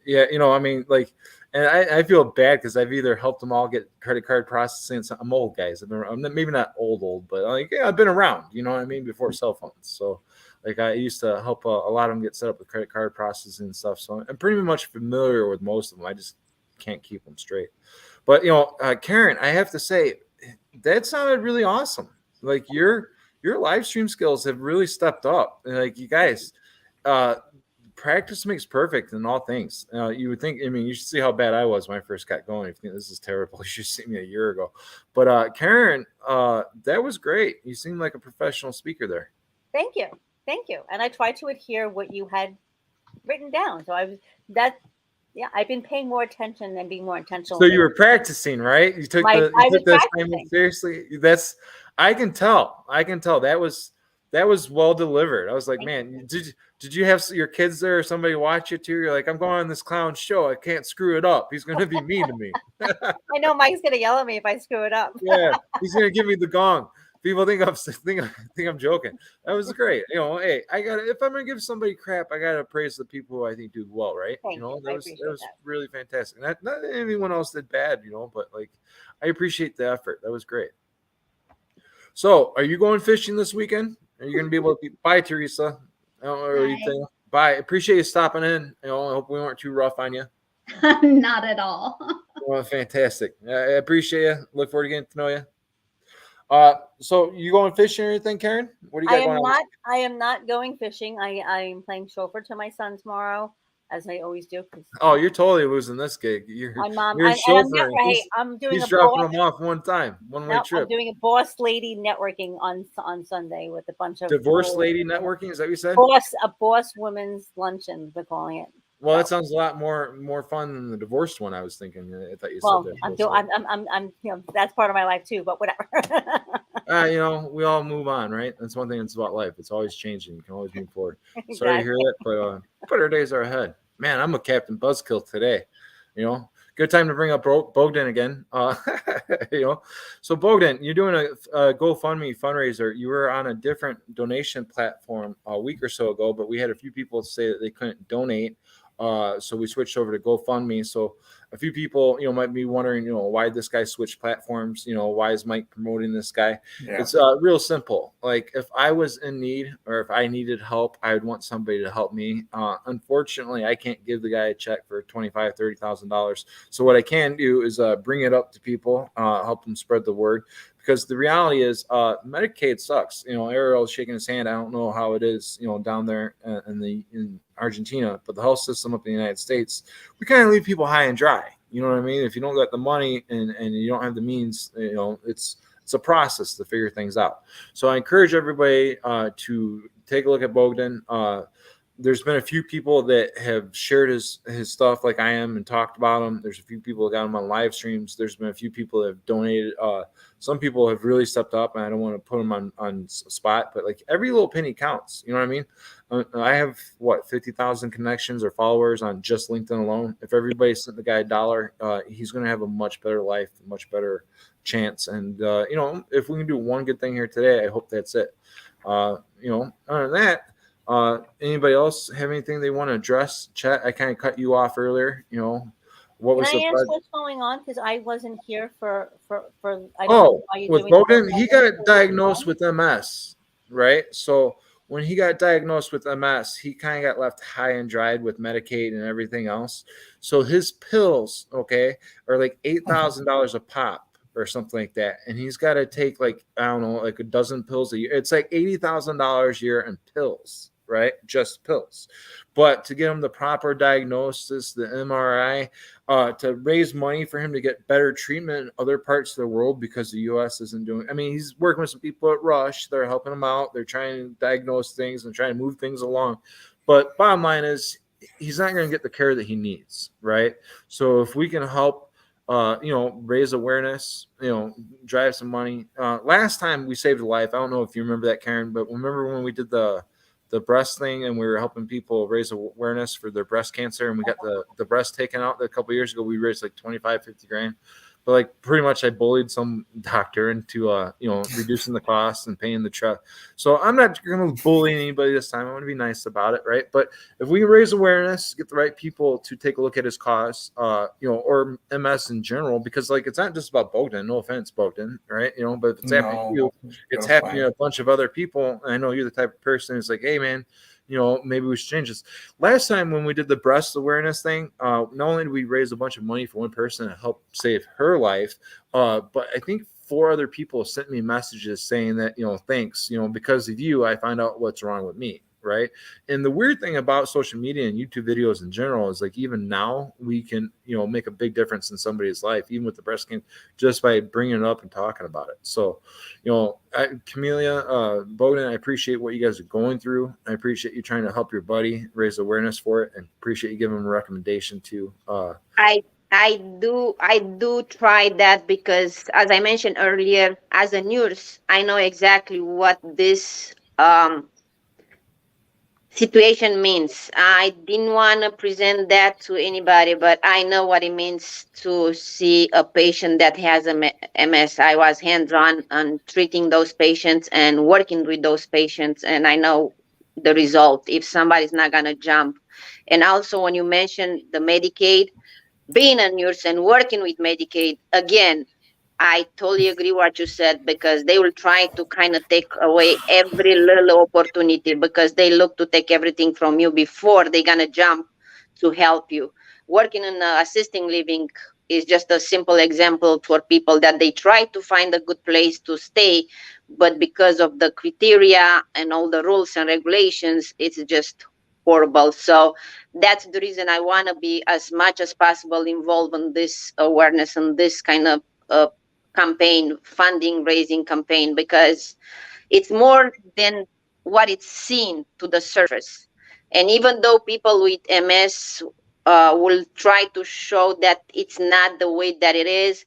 Yeah, I mean, like, and I feel bad because I've either helped them all get credit card processing. So I'm old, guys. I'm maybe not old, but like, yeah, I've been around. You know what I mean? Before cell phones. So, like, I used to help a lot of them get set up with credit card processing and stuff. So I'm pretty much familiar with most of them. I just can't keep them straight. But Karen, I have to say, that sounded really awesome. Like your live stream skills have really stepped up. Like you guys, practice makes perfect in all things. You would think. I mean, you should see how bad I was when I first got going. If you think this is terrible, you should see me a year ago. But Karen, that was great. You seem like a professional speaker there. Thank you. And I tried to adhere what you had written down. So I've been paying more attention and being more intentional. So you were practicing, right? You took the assignment seriously. I can tell. That was well delivered. I was like, man, did you have your kids there or somebody watch it too? You're like, I'm going on this clown show. I can't screw it up. He's going to be mean to me. I know Mike's going to yell at me if I screw it up. Yeah, he's going to give me the gong. People think I'm joking. That was great. Hey, if I'm gonna give somebody crap, I gotta praise the people who I think do well, right? Thank you. That was really fantastic. Not anyone else did bad, but like I appreciate the effort. That was great. So, are you going fishing this weekend? Are you gonna be able to bye, Teresa? Bye. Appreciate you stopping in. I hope we weren't too rough on you. Not at all. Well, fantastic. I appreciate you. Look forward to getting to know you. So you going fishing or anything, Karen? What do you got going on? I am not going fishing. I am playing chauffeur to my son tomorrow, as I always do. Oh, you're totally losing this gig. You're chauffeur. He's dropping them off one way trip. I'm doing a boss lady networking on Sunday with a bunch of divorce lady networking. Is that what you said? A boss women's luncheon. We're calling it. Well, that sounds a lot more fun than the divorced one I was thinking. I thought you said that. I'm that's part of my life too, but whatever. We all move on, right? That's one thing that's about life. It's always changing. You can always move forward. Exactly. Sorry to hear that, but our days are ahead. Man, I'm a Captain Buzzkill today. Good time to bring up Bowden again. So Bowden, you're doing a GoFundMe fundraiser. You were on a different donation platform a week or so ago, but we had a few people say that they couldn't donate. So we switched over to GoFundMe. So a few people, might be wondering, why this guy switched platforms. Why is Mike promoting this guy? Yeah. It's real simple. Like if I was in need or if I needed help, I would want somebody to help me. Unfortunately, I can't give the guy a check for $25,000, $30,000. So what I can do is bring it up to people, help them spread the word. Because the reality is, Medicaid sucks. Ariel's shaking his hand. I don't know how it is, down there in Argentina, but the health system up in the United States, we kind of leave people high and dry. You know what I mean? If you don't got the money and you don't have the means, it's a process to figure things out. So I encourage everybody to take a look at Bowden. There's been a few people that have shared his stuff like I am and talked about him. There's a few people that got him on live streams. There's been a few people that have donated. Some people have really stepped up, and I don't want to put them on spot, but like every little penny counts. You know what I mean? I have 50,000 connections or followers on just LinkedIn alone. If everybody sent the guy $1, he's going to have a much better life, a much better chance. And if we can do one good thing here today, I hope that's it. Other than that. Anybody else have anything they want to address? Chet, I kind of cut you off earlier. What was Can I ask what's going on? Because I wasn't here for. With Bowden, he got diagnosed with MS, right? So when he got diagnosed with MS, he kind of got left high and dried with Medicaid and everything else. So his pills, are like $8,000 a pop or something like that, and he's got to take like a dozen pills a year. It's like $80,000 a year in pills. Right? Just pills. But to get him the proper diagnosis, the MRI, to raise money for him to get better treatment in other parts of the world because the U.S. isn't doing. I mean, he's working with some people at Rush. They're helping him out. They're trying to diagnose things and trying to move things along. But bottom line is he's not going to get the care that he needs. Right? So if we can help, raise awareness, drive some money. Last time we saved a life. I don't know if you remember that, Karen, but remember when we did the the breast thing, and we were helping people raise awareness for their breast cancer, and we got the breast taken out a couple years ago. We raised like 50 grand. But like pretty much I bullied some doctor into reducing the cost and paying the truck. So I'm not going to bully anybody this time. I'm going to be nice about it, right? But if we raise awareness, get the right people to take a look at his cause, or MS in general, because like it's not just about Bowden. No offense, Bowden, right? But if it's happening to you, it's happening to a bunch of other people. And I know you're the type of person who's like, hey man, maybe we should change this. Last time when we did the breast awareness thing, not only did we raise a bunch of money for one person to help save her life, but I think 4 other people sent me messages saying that, thanks, because of you, I find out what's wrong with me. Right. And the weird thing about social media and YouTube videos in general is like, even now we can, make a big difference in somebody's life, even with the breast cancer, just by bringing it up and talking about it. So, Camilla, Bowden, I appreciate what you guys are going through. I appreciate you trying to help your buddy raise awareness for it, and appreciate you giving him a recommendation to, I do try that because, as I mentioned earlier, as a nurse, I know exactly what this situation means. I didn't want to present that to anybody, but I know what it means to see a patient that has a MS. I was hands-on on treating those patients and working with those patients, and I know the result if somebody's not going to jump. And also, when you mentioned the Medicaid, being a nurse and working with Medicaid, again, I totally agree what you said, because they will try to kind of take away every little opportunity, because they look to take everything from you before they're going to jump to help you. Working in assisting living is just a simple example for people that they try to find a good place to stay, but because of the criteria and all the rules and regulations, it's just horrible. So that's the reason I want to be as much as possible involved in this awareness and this kind of campaign, funding raising campaign, because it's more than what it's seen to the surface. And even though people with MS will try to show that it's not the way that it is,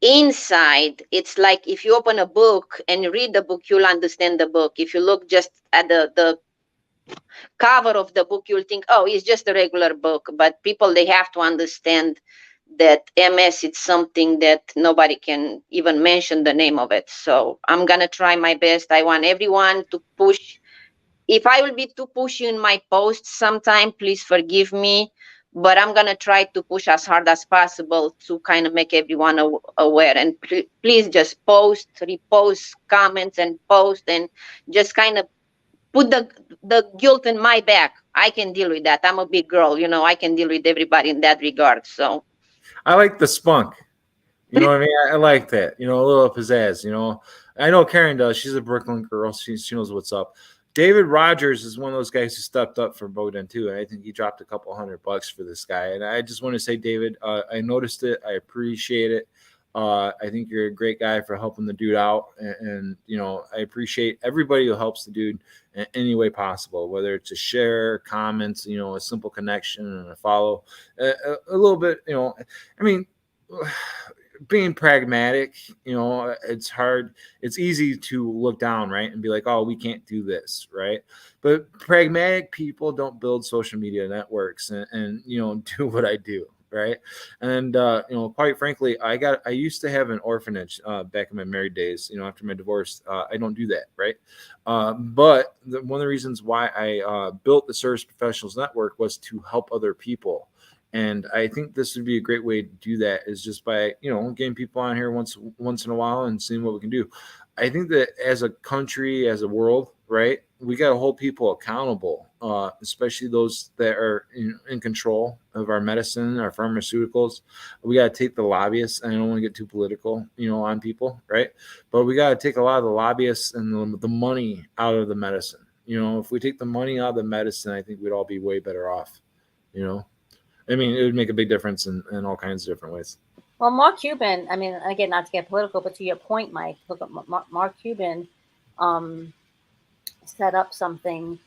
inside it's like if you open a book and you read the book, you'll understand the book. If you look just at the cover of the book, you'll think, oh, it's just a regular book. But people, they have to understand that MS is something that nobody can even mention the name of it. So I'm going to try my best. I want everyone to push. If I will be too pushy in my posts sometime, please forgive me. But I'm going to try to push as hard as possible to kind of make everyone aware. And please just post, repost, comments, and post, and just kind of put the guilt in my back. I can deal with that. I'm a big girl, I can deal with everybody in that regard. So I like the spunk. You know what I mean? I like that. A little pizzazz. I know Karen does. She's a Brooklyn girl. She knows what's up. David Rogers is one of those guys who stepped up for Bowden too. And I think he dropped a couple $100 for this guy. And I just want to say, David, I noticed it. I appreciate it. I think you're a great guy for helping the dude out. And I appreciate everybody who helps the dude in any way possible, whether it's a share, comments, a simple connection and a follow, a little bit, I mean, being pragmatic, it's hard. It's easy to look down, right? And be like, oh, we can't do this, right? But pragmatic people don't build social media networks and do what I do. Right. And, quite frankly, I used to have an orphanage back in my married days, after my divorce. I don't do that. Right. But one of the reasons why I built the Service Professionals Network was to help other people. And I think this would be a great way to do that, is just by, getting people on here once in a while and seeing what we can do. I think that as a country, as a world, right, we got to hold people accountable, especially those that are in control of our medicine, our pharmaceuticals. We got to take the lobbyists, and I don't want to get too political, on people, right? But we got to take a lot of the lobbyists and the money out of the medicine. If we take the money out of the medicine, I think we'd all be way better off, I mean, it would make a big difference in all kinds of different ways. Well, Mark Cuban, I mean, again, not to get political, but to your point, Mike, look at Mark Cuban set up something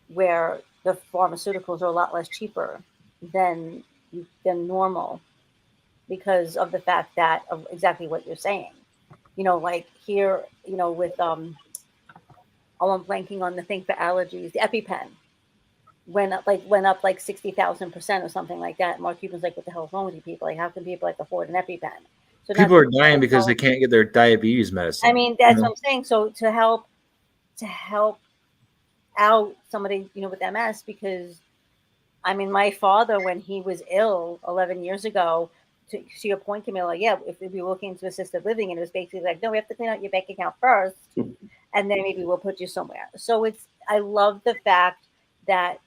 where the pharmaceuticals are a lot less cheaper than normal, because of the fact that of exactly what you're saying. Like here, with I'm blanking on the thing for allergies, the EpiPen went up like 60,000% or something like that. Mark Cuban's like, what the hell is wrong with you people? Like, how can people like afford an EpiPen? So People are dying because they can't get their diabetes medicine. I mean, that's what I'm saying. So to help out somebody, with MS, because I mean, my father, when he was ill 11 years ago, to your point, Camilla, yeah, if we were looking into assisted living, and it was basically like, no, we have to clean out your bank account first, and then maybe we'll put you somewhere. So I love the fact that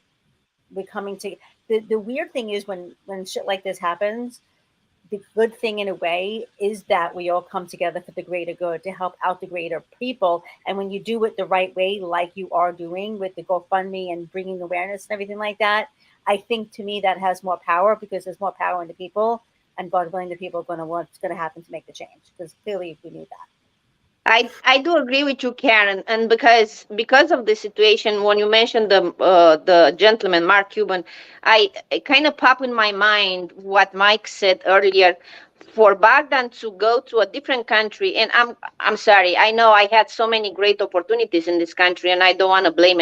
we're coming to. The weird thing is when shit like this happens, the good thing in a way is that we all come together for the greater good to help out the greater people. And when you do it the right way, like you are doing with the GoFundMe and bringing awareness and everything like that, I think to me that has more power, because there's more power in the people, and God willing, the people are going to what's going to happen to make the change, because clearly we need that. I do agree with you, Karen, and because of the situation, when you mentioned the gentleman Mark Cuban, it kind of popped in my mind what Mike said earlier. For Bowden to go to a different country, and I'm sorry, I know I had so many great opportunities in this country, and I don't want to blame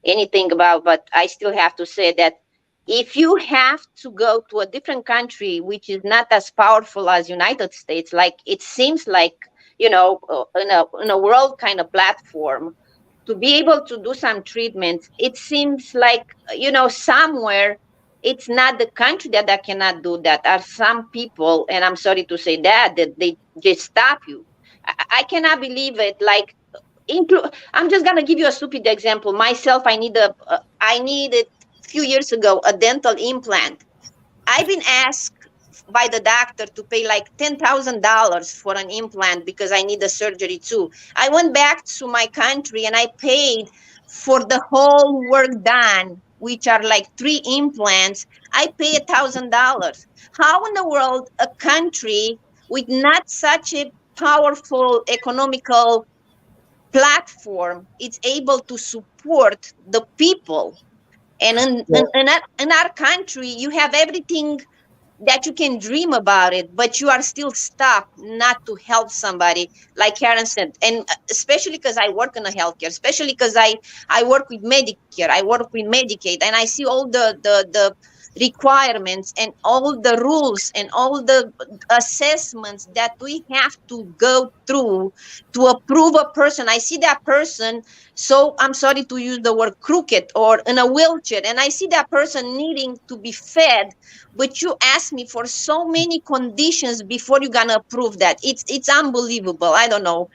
anything about, but I still have to say that if you have to go to a different country which is not as powerful as United States, like it seems like, in a world kind of platform, to be able to do some treatments, it seems like, somewhere it's not the country that cannot do that. Are some people, and I'm sorry to say that they just stop you. I cannot believe it. Like, I'm just gonna give you a stupid example. Myself, I needed a few years ago a dental implant. I've been asked by the doctor to pay like $10,000 for an implant because I need a surgery too. I went back to my country and I paid for the whole work done, which are like 3 implants. I pay $1,000. How in the world a country with not such a powerful economical platform is able to support the people? And in our country, you have everything that you can dream about it, but you are still stuck not to help somebody, like Karen said. And especially because I work in the healthcare, especially because I work with Medicare, I work with Medicaid, and I see all the requirements and all the rules and all the assessments that we have to go through to approve a person. I see that person, so I'm sorry to use the word crooked or in a wheelchair, and I see that person needing to be fed, but you ask me for so many conditions before you're gonna approve that. It's unbelievable. I don't know.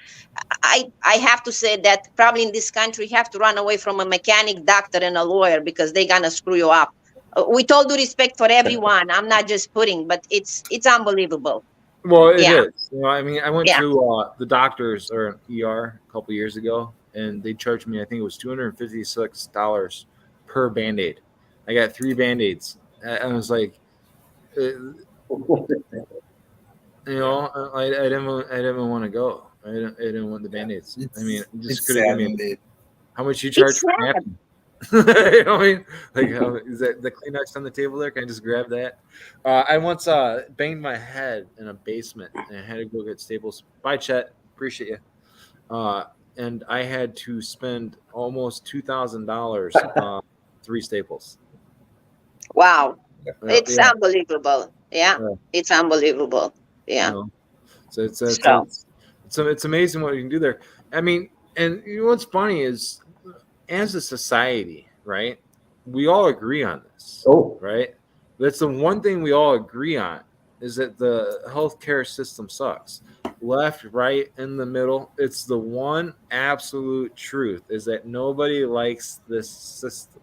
I have to say that probably in this country you have to run away from a mechanic, doctor, and a lawyer, because they're gonna screw you up. With all due respect for everyone, I'm not just putting, but it's unbelievable. Well, it Yeah. is. I mean, I went to the doctors or ER a couple years ago, and they charged me, I think it was $256 per Band-Aid. I got 3 Band-Aids. I was like, I didn't want to go. I didn't want the Band-Aids. I mean, just could have given me how much you charge for napkin. You know what I mean? Like, is that the Kleenex on the table there? Can I just grab that? I once banged my head in a basement and I had to go get staples. Bye, Chet. Appreciate you. And I had to spend almost $2,000 on 3 staples. Wow. It's unbelievable. Yeah. It's unbelievable. Yeah. So it's amazing what you can do there. I mean, and you know what's funny is, as a society, right, we all agree on this. Right? That's the one thing we all agree on, is that the healthcare system sucks. Left, right, in the middle. It's the one absolute truth, is that nobody likes this system.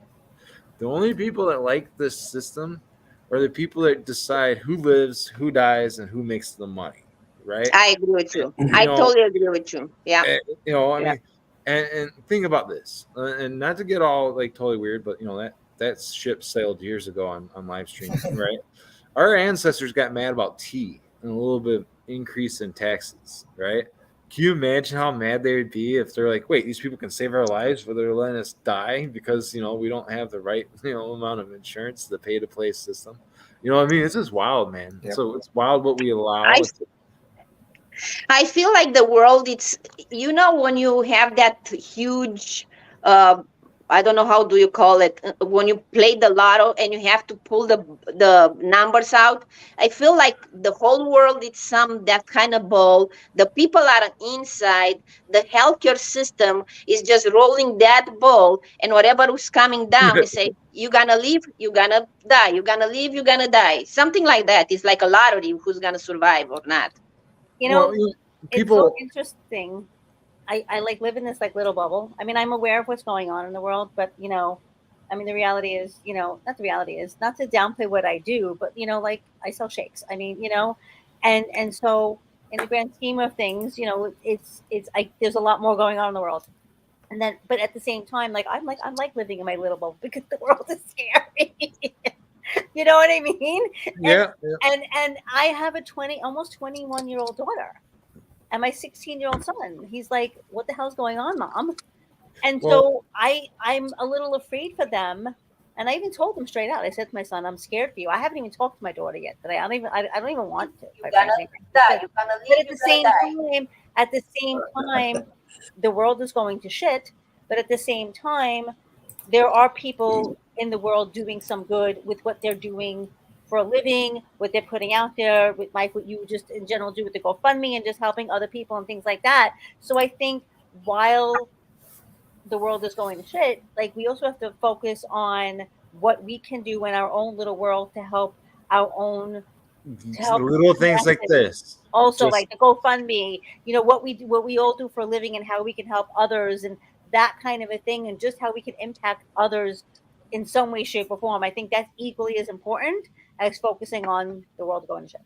The only people that like this system are the people that decide who lives, who dies, and who makes the money. Right? I agree with you. I totally agree with you. Yeah. I mean, and think about this, and not to get all like totally weird, but that ship sailed years ago on LiveStream, right? Our ancestors got mad about tea and a little bit of increase in taxes, right? Can you imagine how mad they would be if they're like, wait, these people can save our lives, but they're letting us die because we don't have the right amount of insurance, the pay to play system. You know what I mean? It's just wild, man. Yep. So it's wild what we allow. I feel like the world, it's, when you have that huge, I don't know how do you call it, when you play the lotto and you have to pull the numbers out. I feel like the whole world is that kind of ball. The people are inside. The healthcare system is just rolling that ball, and whatever is coming down, is say, you're gonna live, you're gonna die, you're gonna live, you're gonna die. Something like that. It's like a lottery, who's gonna survive or not. You know, Well, it's so people. interesting. I like live in this like little bubble. I mean, I'm aware of what's going on in the world, but I mean, the reality is, not the reality is not to downplay what I do, but like I sell shakes. I mean, and so in the grand scheme of things, there's a lot more going on in the world. And then, but at the same time, I'm like living in my little bubble because the world is scary. You know what I mean? Yeah. And I have a almost 21-year-old daughter. And my 16-year-old son, he's like, "What the hell's going on, Mom?" And so I'm a little afraid for them. And I even told them straight out. I said to my son, "I'm scared for you." I haven't even talked to my daughter yet today. I don't even want to. But at the same time, the world is going to shit. But at the same time, there are people in the world doing some good with what they're doing for a living, what they're putting out there, with Mike, what you just in general do with the GoFundMe and just helping other people and things like that. So I think while the world is going to shit, like we also have to focus on what we can do in our own little world to help our own, to help Little things like this. also Just- like the GoFundMe, what we all do for a living and how we can help others and that kind of a thing, and just how we can impact others in some way, shape, or form. I think that's equally as important as focusing on the world going to shit.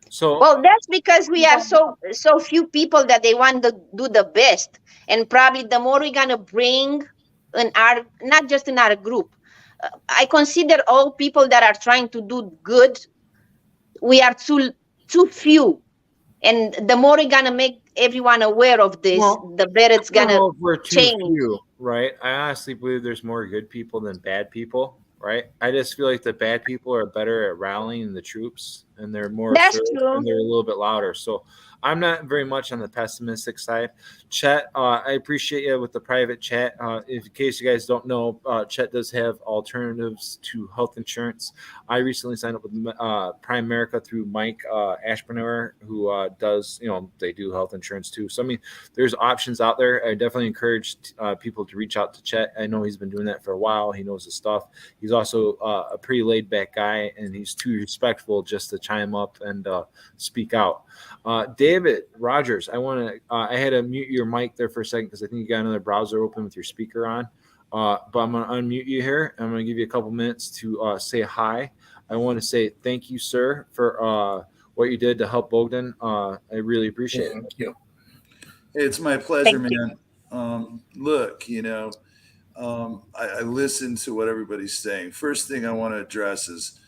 So Well, that's because we are so few people that they want to do the best, and probably the more we're gonna bring in our, not just in our group. I consider all people that are trying to do good. We are too few, and the more we're gonna make everyone aware of this, the better it's I don't gonna know if we're too change. few, right? I honestly believe there's more good people than bad people, right? I just feel like the bad people are better at rallying the troops, and they're more That's assertive, true. and they're a little bit louder. So I'm not very much on the pessimistic side. Chet, I appreciate you with the private chat. In case you guys don't know, Chet does have alternatives to health insurance. I recently signed up with Prime America through Mike Ashburner, who does, they do health insurance too. So, I mean, there's options out there. I definitely encourage people to reach out to Chet. I know he's been doing that for a while. He knows his stuff. He's also a pretty laid back guy, and he's too respectful just to chime up and speak out. David Rogers, I had to mute your mic there for a second because I think you got another browser open with your speaker on. But I'm going to unmute you here. I'm going to give you a couple minutes to say hi. I want to say thank you, sir, for what you did to help Bowden. I really appreciate it. Thank you. It's my pleasure, Thank man. Look, I listen to what everybody's saying. First thing I want to address is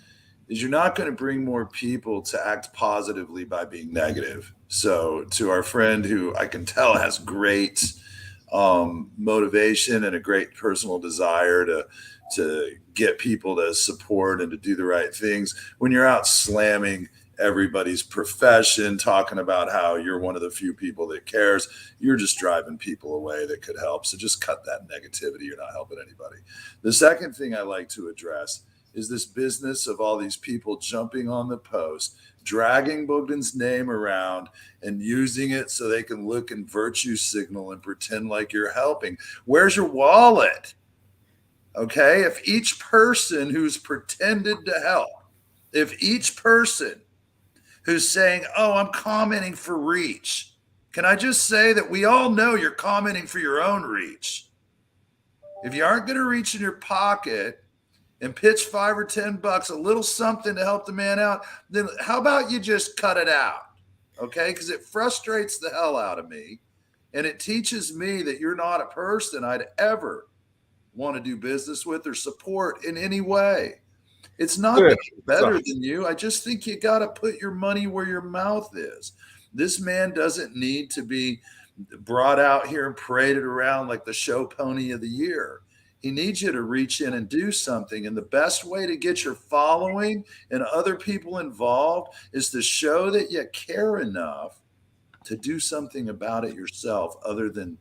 you're not going to bring more people to act positively by being negative. So to our friend who I can tell has great motivation and a great personal desire to get people to support and to do the right things, when you're out slamming everybody's profession, talking about how you're one of the few people that cares, you're just driving people away that could help. So just cut that negativity. You're not helping anybody. The second thing I like to address is this business of all these people jumping on the post, dragging Bowden's name around and using it so they can look and virtue signal and pretend like you're helping. Where's your wallet? Okay, if each person who's pretended to help, if each person who's saying, "Oh, I'm commenting for reach," can I just say that we all know you're commenting for your own reach? If you aren't going to reach in your pocket and pitch $5 or $10, a little something to help the man out, then how about you just cut it out? Okay, because it frustrates the hell out of me, and it teaches me that you're not a person I'd ever want to do business with or support in any way. It's not that I'm better than you. I just think you got to put your money where your mouth is. This man doesn't need to be brought out here and paraded around like the show pony of the year. He needs you to reach in and do something. And the best way to get your following and other people involved is to show that you care enough to do something about it yourself other than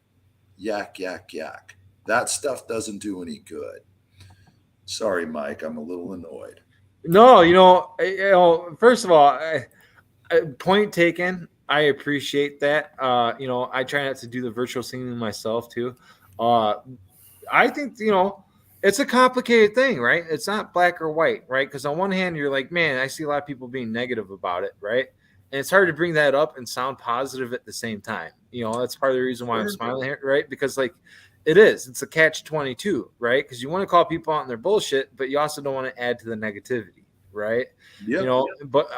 yak, yak, yak. That stuff doesn't do any good. Sorry, Mike, I'm a little annoyed. No, first of all, point taken. I appreciate that. I try not to do the virtual singing myself too. I think, it's a complicated thing, right? It's not black or white, right? Because on one hand, you're like, man, I see a lot of people being negative about it, right? And it's hard to bring that up and sound positive at the same time. That's part of the reason why I'm smiling here, right? Because it's a catch-22, right? Because you want to call people out on their bullshit, but you also don't want to add to the negativity, right? Yep. But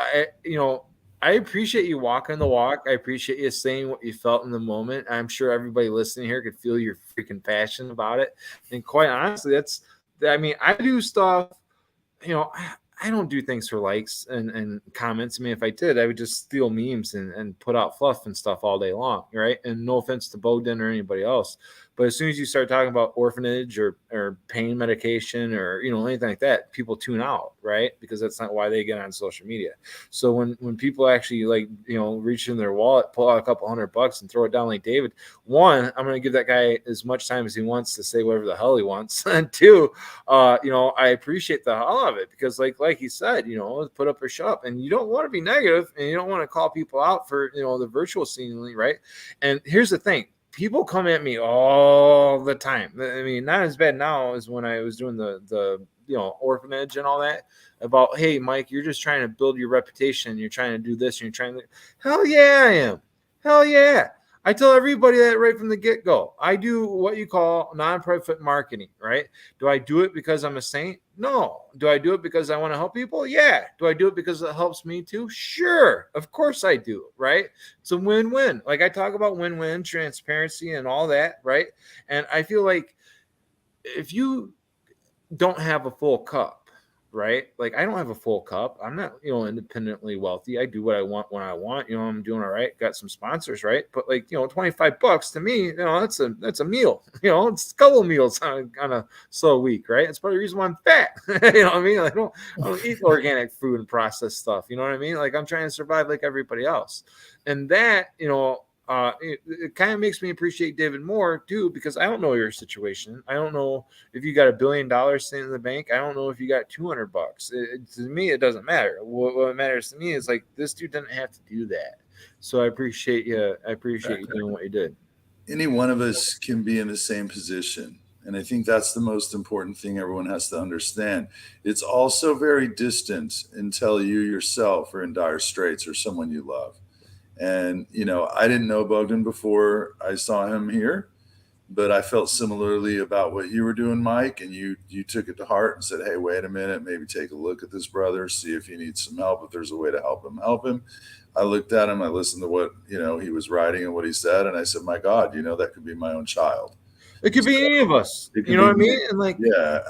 I appreciate you walking the walk. I appreciate you saying what you felt in the moment. I'm sure everybody listening here could feel your freaking passion about it. And quite honestly, I do stuff, I don't do things for likes and comments. I mean, if I did, I would just steal memes and put out fluff and stuff all day long, right? And no offense to Bowden or anybody else, but as soon as you start talking about orphanage or pain medication or anything like that, people tune out, right? Because that's not why they get on social media. So when people actually reach in their wallet, pull out a couple $100 and throw it down like David, one, I'm going to give that guy as much time as he wants to say whatever the hell he wants, and two, I appreciate the hell of it because like he said, put up or shut up, and you don't want to be negative and you don't want to call people out for the virtual scene, right? And here's the thing. People come at me all the time. I mean, not as bad now as when I was doing the orphanage and all that about, hey, Mike, you're just trying to build your reputation. You're trying to do this. And you're trying to, hell yeah, I am. Hell yeah. I tell everybody that right from the get-go. I do what you call nonprofit marketing, right? Do I do it because I'm a saint? No. Do I do it because I want to help people? Yeah. Do I do it because it helps me too? Sure. Of course I do, right? It's a win-win. Like I talk about win-win, transparency and all that, right? And I feel like if you don't have a full cup, right? Like I don't have a full cup. I'm not, independently wealthy. I do what I want when I want. I'm doing all right. Got some sponsors, right? But like, $25 to me, that's a meal. It's a couple of meals on a slow week, right? It's part of the reason why I'm fat. You know what I mean? I don't eat organic food and processed stuff. You know what I mean? Like I'm trying to survive like everybody else, and that it kind of makes me appreciate David more too, because I don't know your situation. I don't know if you got $1 billion sitting in the bank. I don't know if you got $200. To me, it doesn't matter. What matters to me is like this dude didn't have to do that. So I appreciate you. I appreciate you doing what you did. Any one of us can be in the same position. And I think that's the most important thing everyone has to understand. It's also very distant until you yourself are in dire straits or someone you love. And, I didn't know Bowden before I saw him here, but I felt similarly about what you were doing, Mike. And you took it to heart and said, hey, wait a minute, maybe take a look at this brother, see if he needs some help. If there's a way to help him. I looked at him, I listened to what, he was writing and what he said. And I said, my God, that could be my own child. It could be any of us. You know what I mean? And like, yeah,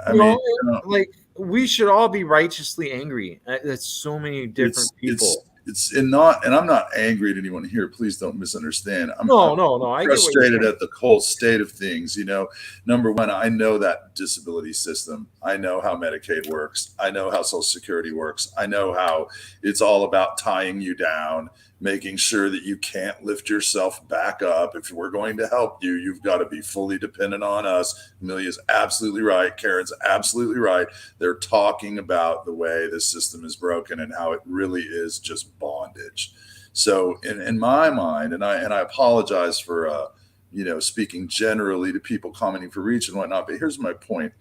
like we should all be righteously angry. That's so many different people. And I'm not angry at anyone here. Please don't misunderstand. I'm I frustrated at the whole state of things. Number one, I know that disability system. I know how Medicaid works. I know how Social Security works. I know how it's all about tying you down, making sure that you can't lift yourself back up. If we're going to help you, you've got to be fully dependent on us. Amelia's absolutely right. Karen's absolutely right. They're talking about the way the system is broken and how it really is just bondage. So in my mind, and I apologize for, speaking generally to people commenting for reach and whatnot, but here's my point.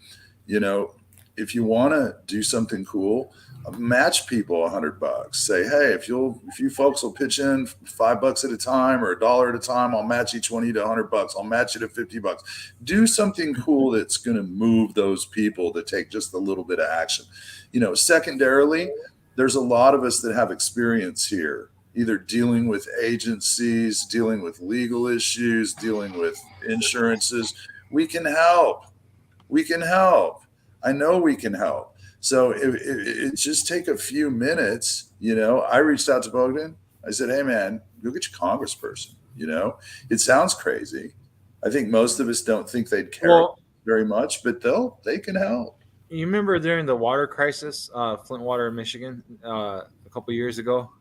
If you want to do something cool, match people $100. Say, hey, if you folks will pitch in $5 at a time or $1 at a time, I'll match each one of you to $100. I'll match you to $50. Do something cool that's going to move those people to take just a little bit of action. Secondarily, there's a lot of us that have experience here, either dealing with agencies, dealing with legal issues, dealing with insurances. We can help. I know we can help. So it just take a few minutes. I reached out to Bowden. I said, hey, man, go get your congressperson. It sounds crazy. I think most of us don't think they'd care very much, but they can help. You remember during the water crisis, Flint Water in Michigan, a couple years ago,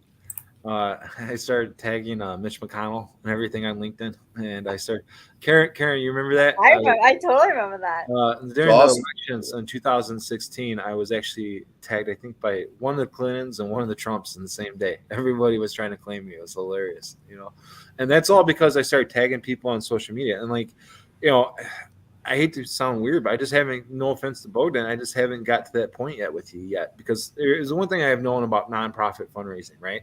I started tagging Mitch McConnell and everything on LinkedIn, and I started Karen, you remember that? I totally remember that. During awesome. the elections in 2016, I was actually tagged, I think, by one of the Clintons and one of the Trumps in the same day. Everybody was trying to claim me. It was hilarious, and that's all because I started tagging people on social media. And I hate to sound weird, but I just haven't, no offense to Bowden, I just haven't got to that point yet with you yet, because there is one thing I have known about nonprofit fundraising, right?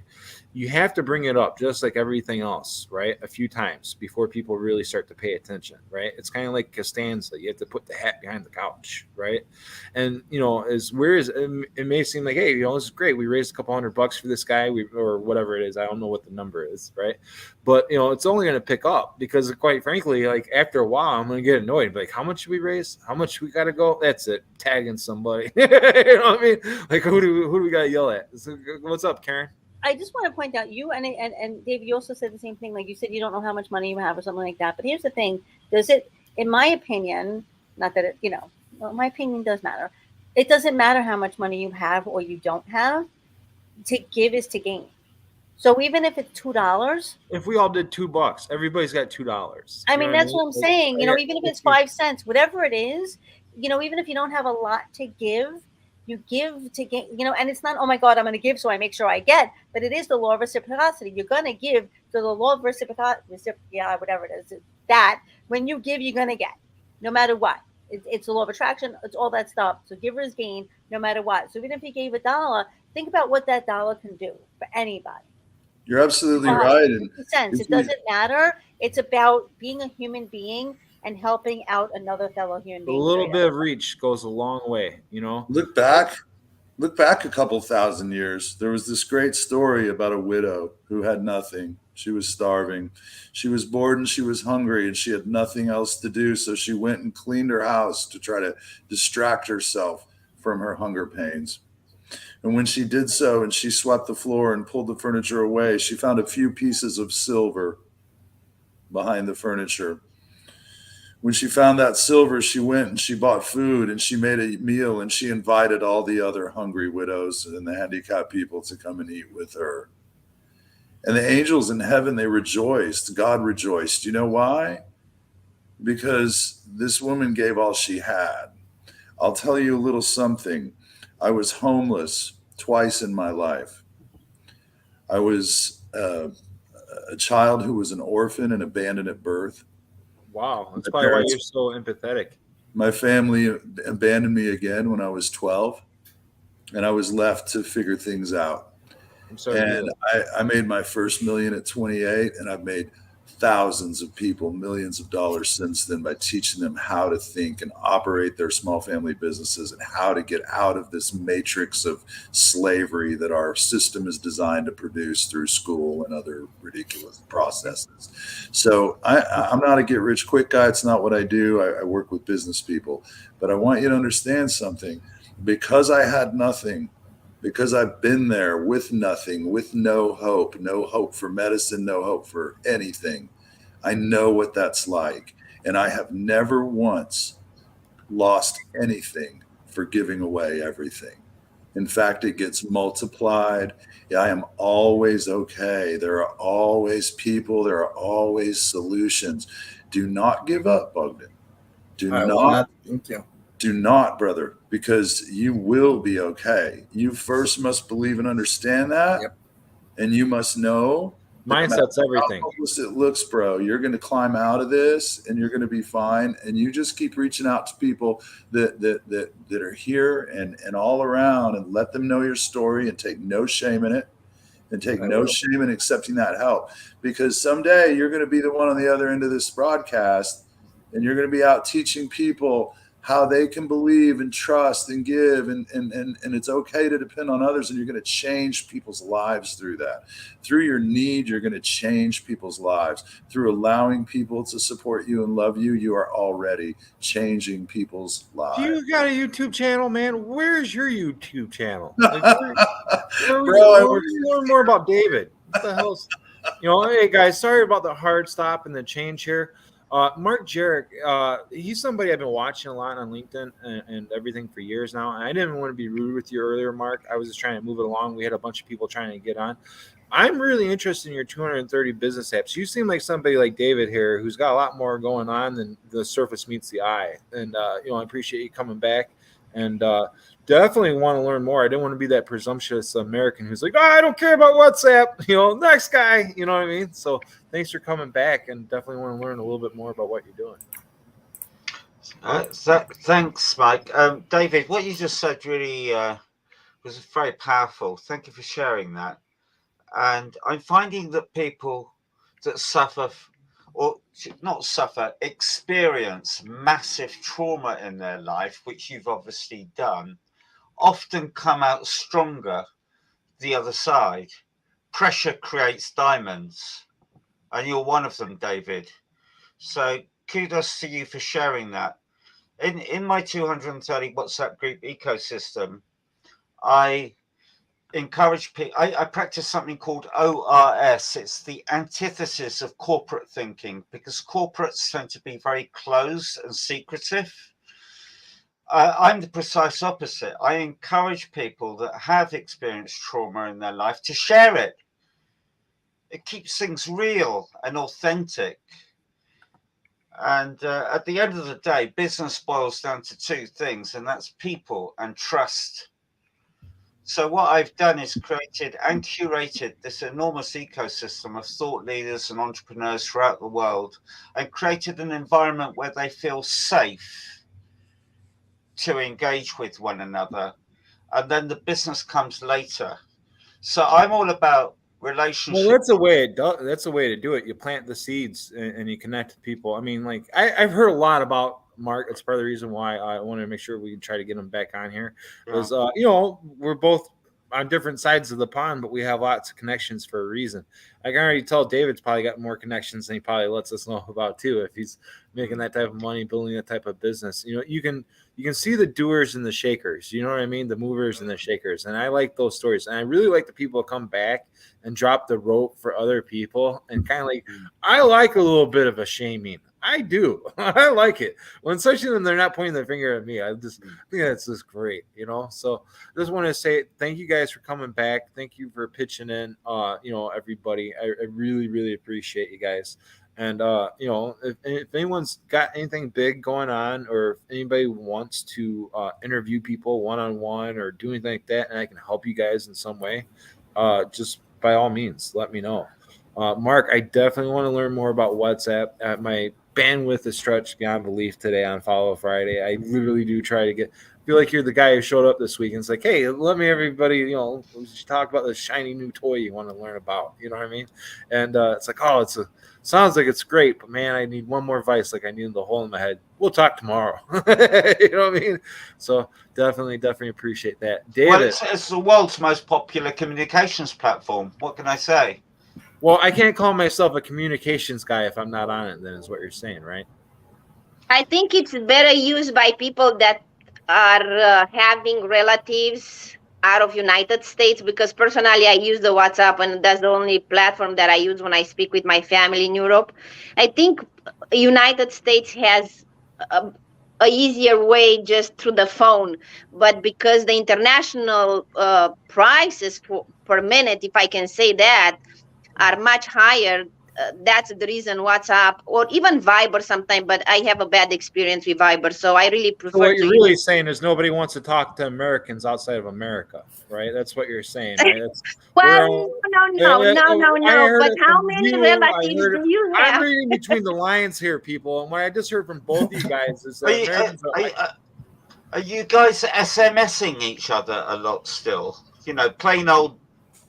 You have to bring it up just like everything else, right? A few times before people really start to pay attention, right? It's kind of like Costanza. You have to put the hat behind the couch, right? And, as weird as it may seem like, hey, this is great. We raised a couple $100 for this guy, or whatever it is. I don't know what the number is, right? But, it's only going to pick up because, quite frankly, like after a while, I'm going to get annoyed. Like, how much should we raise? How much we got to go? That's it. Tagging somebody. You know what I mean? Like, who do we got to yell at? So, what's up, Karen? I just want to point out, you and Dave, you also said the same thing. Like you said, you don't know how much money you have or something like that. But here's the thing: does it? In my opinion, not that it, my opinion does matter. It doesn't matter how much money you have or you don't have. To give is to gain. So even if it's $2, if we all did $2, everybody's got $2. I mean, that's what I'm saying. Even if it's 5 cents, whatever it is, even if you don't have a lot to give. You give to get, and it's not, oh my God, I'm going to give so I make sure I get, but it is the law of reciprocity. You're going to give to the law of reciprocity, whatever it is, that when you give, you're going to get, no matter what. It's the law of attraction. It's all that stuff. So givers gain no matter what. So even if you gave $1, think about what that dollar can do for anybody. You're absolutely right. And it doesn't matter. It's about being a human being and helping out another fellow human being. A little bit of reach goes a long way, Look back a couple thousand years. There was this great story about a widow who had nothing. She was starving. She was bored and she was hungry and she had nothing else to do. So she went and cleaned her house to try to distract herself from her hunger pains. And when she did so and she swept the floor and pulled the furniture away, she found a few pieces of silver behind the furniture. When she found that silver, she went and she bought food and she made a meal and she invited all the other hungry widows and the handicapped people to come and eat with her. And the angels in heaven, they rejoiced. God rejoiced. You know why? Because this woman gave all she had. I'll tell you a little something. I was homeless twice in my life. I was a child who was an orphan and abandoned at birth. Wow, that's probably why you're so empathetic. My family abandoned me again when I was 12, and I was left to figure things out. I'm sorry. And I made my first million at 28, and I've made thousands of people millions of dollars since then by teaching them how to think and operate their small family businesses and how to get out of this matrix of slavery that our system is designed to produce through school and other ridiculous processes. So I'm not a get rich quick guy. It's not what I do. I work with business people, but I want you to understand something. Because I had nothing, because I've been there with nothing, with no hope for medicine, no hope for anything. I know what that's like. And I have never once lost anything for giving away everything. In fact, it gets multiplied. I am always okay. There are always people. There are always solutions. Do not give up, Bowden. Thank you. Do not, brother, because you will be okay. You first must believe and understand that. Yep. And you must know. Mindset's everything. How hopeless it looks, bro. You're going to climb out of this and you're going to be fine. And you just keep reaching out to people that are here and all around and let them know your story and take no shame in it. And take no shame in accepting that help. Because someday you're going to be the one on the other end of this broadcast and you're going to be out teaching people how they can believe and trust and give, and it's okay to depend on others, and you're going to change people's lives through that. Through your need, you're going to change people's lives. Through allowing people to support you and love you, you are already changing people's lives. You got a YouTube channel, man. Where's your YouTube channel? Like, learn more about David. What the hell's, hey guys, sorry about the hard stop and the change here. Mark Jarek, he's somebody I've been watching a lot on LinkedIn and everything for years now. And I didn't want to be rude with you earlier, Mark. I was just trying to move it along. We had a bunch of people trying to get on. I'm really interested in your 230 business apps. You seem like somebody like David here who's got a lot more going on than the surface meets the eye. And, I appreciate you coming back and definitely want to learn more. I didn't want to be that presumptuous American who's like, oh, I don't care about WhatsApp, next guy, you know what I mean? So thanks for coming back and definitely want to learn a little bit more about what you're doing. Thanks, Mike. David, what you just said really was very powerful. Thank you for sharing that. And I'm finding that people that suffer, or not suffer, experience massive trauma in their life, which you've obviously done, often come out stronger the other side. Pressure creates diamonds, and you're one of them, David. So kudos to you for sharing that. In my 230 WhatsApp group ecosystem, I encourage people. I practice something called ORS. It's the antithesis of corporate thinking, because corporates tend to be very closed and secretive. I'm the precise opposite. I encourage people that have experienced trauma in their life to share it. It keeps things real and authentic. And at the end of the day, business boils down to two things, and that's people and trust. So what I've done is created and curated this enormous ecosystem of thought leaders and entrepreneurs throughout the world, and created an environment where they feel safe to engage with one another. And then the business comes later. So I'm all about relationships. Well, that's the way to do it. You plant the seeds and you connect with people. I mean, like I've heard a lot about Mark. It's part of the reason why I wanted to make sure we can try to get him back on here. Because we're both on different sides of the pond, but we have lots of connections for a reason. I can already tell David's probably got more connections than he probably lets us know about too. If he's making that type of money, building that type of business, you can see the doers and the shakers. You know what I mean? The movers and the shakers. And I like those stories. And I really like the people who come back and drop the rope for other people. And kind of like, I like a little bit of a shaming. I do. I like it. When especially when they're not pointing their finger at me. I think that's just great, So I just want to say thank you guys for coming back. Thank you for pitching in, everybody. I really, really appreciate you guys. And if anyone's got anything big going on, or if anybody wants to interview people one-on-one or do anything like that, and I can help you guys in some way, just by all means, let me know. Mark, I definitely want to learn more about WhatsApp. My bandwidth is stretched beyond belief today on Follow Friday. I literally do try to feel like you're the guy who showed up this week and it's like, hey, let me everybody, talk about the shiny new toy you want to learn about. You know what I mean? And it's like, oh, sounds like it's great, but man, I need one more advice. Like I need the hole in my head. We'll talk tomorrow. You know what I mean? So definitely appreciate that. David. Well, it's the world's most popular communications platform. What can I say? Well, I can't call myself a communications guy if I'm not on it, then is what you're saying, right? I think it's better used by people that are having relatives out of United States, because personally I use the WhatsApp and that's the only platform that I use when I speak with my family in Europe. I think United States has a easier way just through the phone, but because the international prices per minute, if I can say that, are much higher. That's the reason WhatsApp or even Viber sometimes, but I have a bad experience with Viber, so I really prefer. So what you're really saying is nobody wants to talk to Americans outside of America, right? That's what you're saying, right? Well, no. But how many relatives do you have? I'm reading between the lines here, people, and what I just heard from both you guys is that are you guys SMSing each other a lot still? Plain old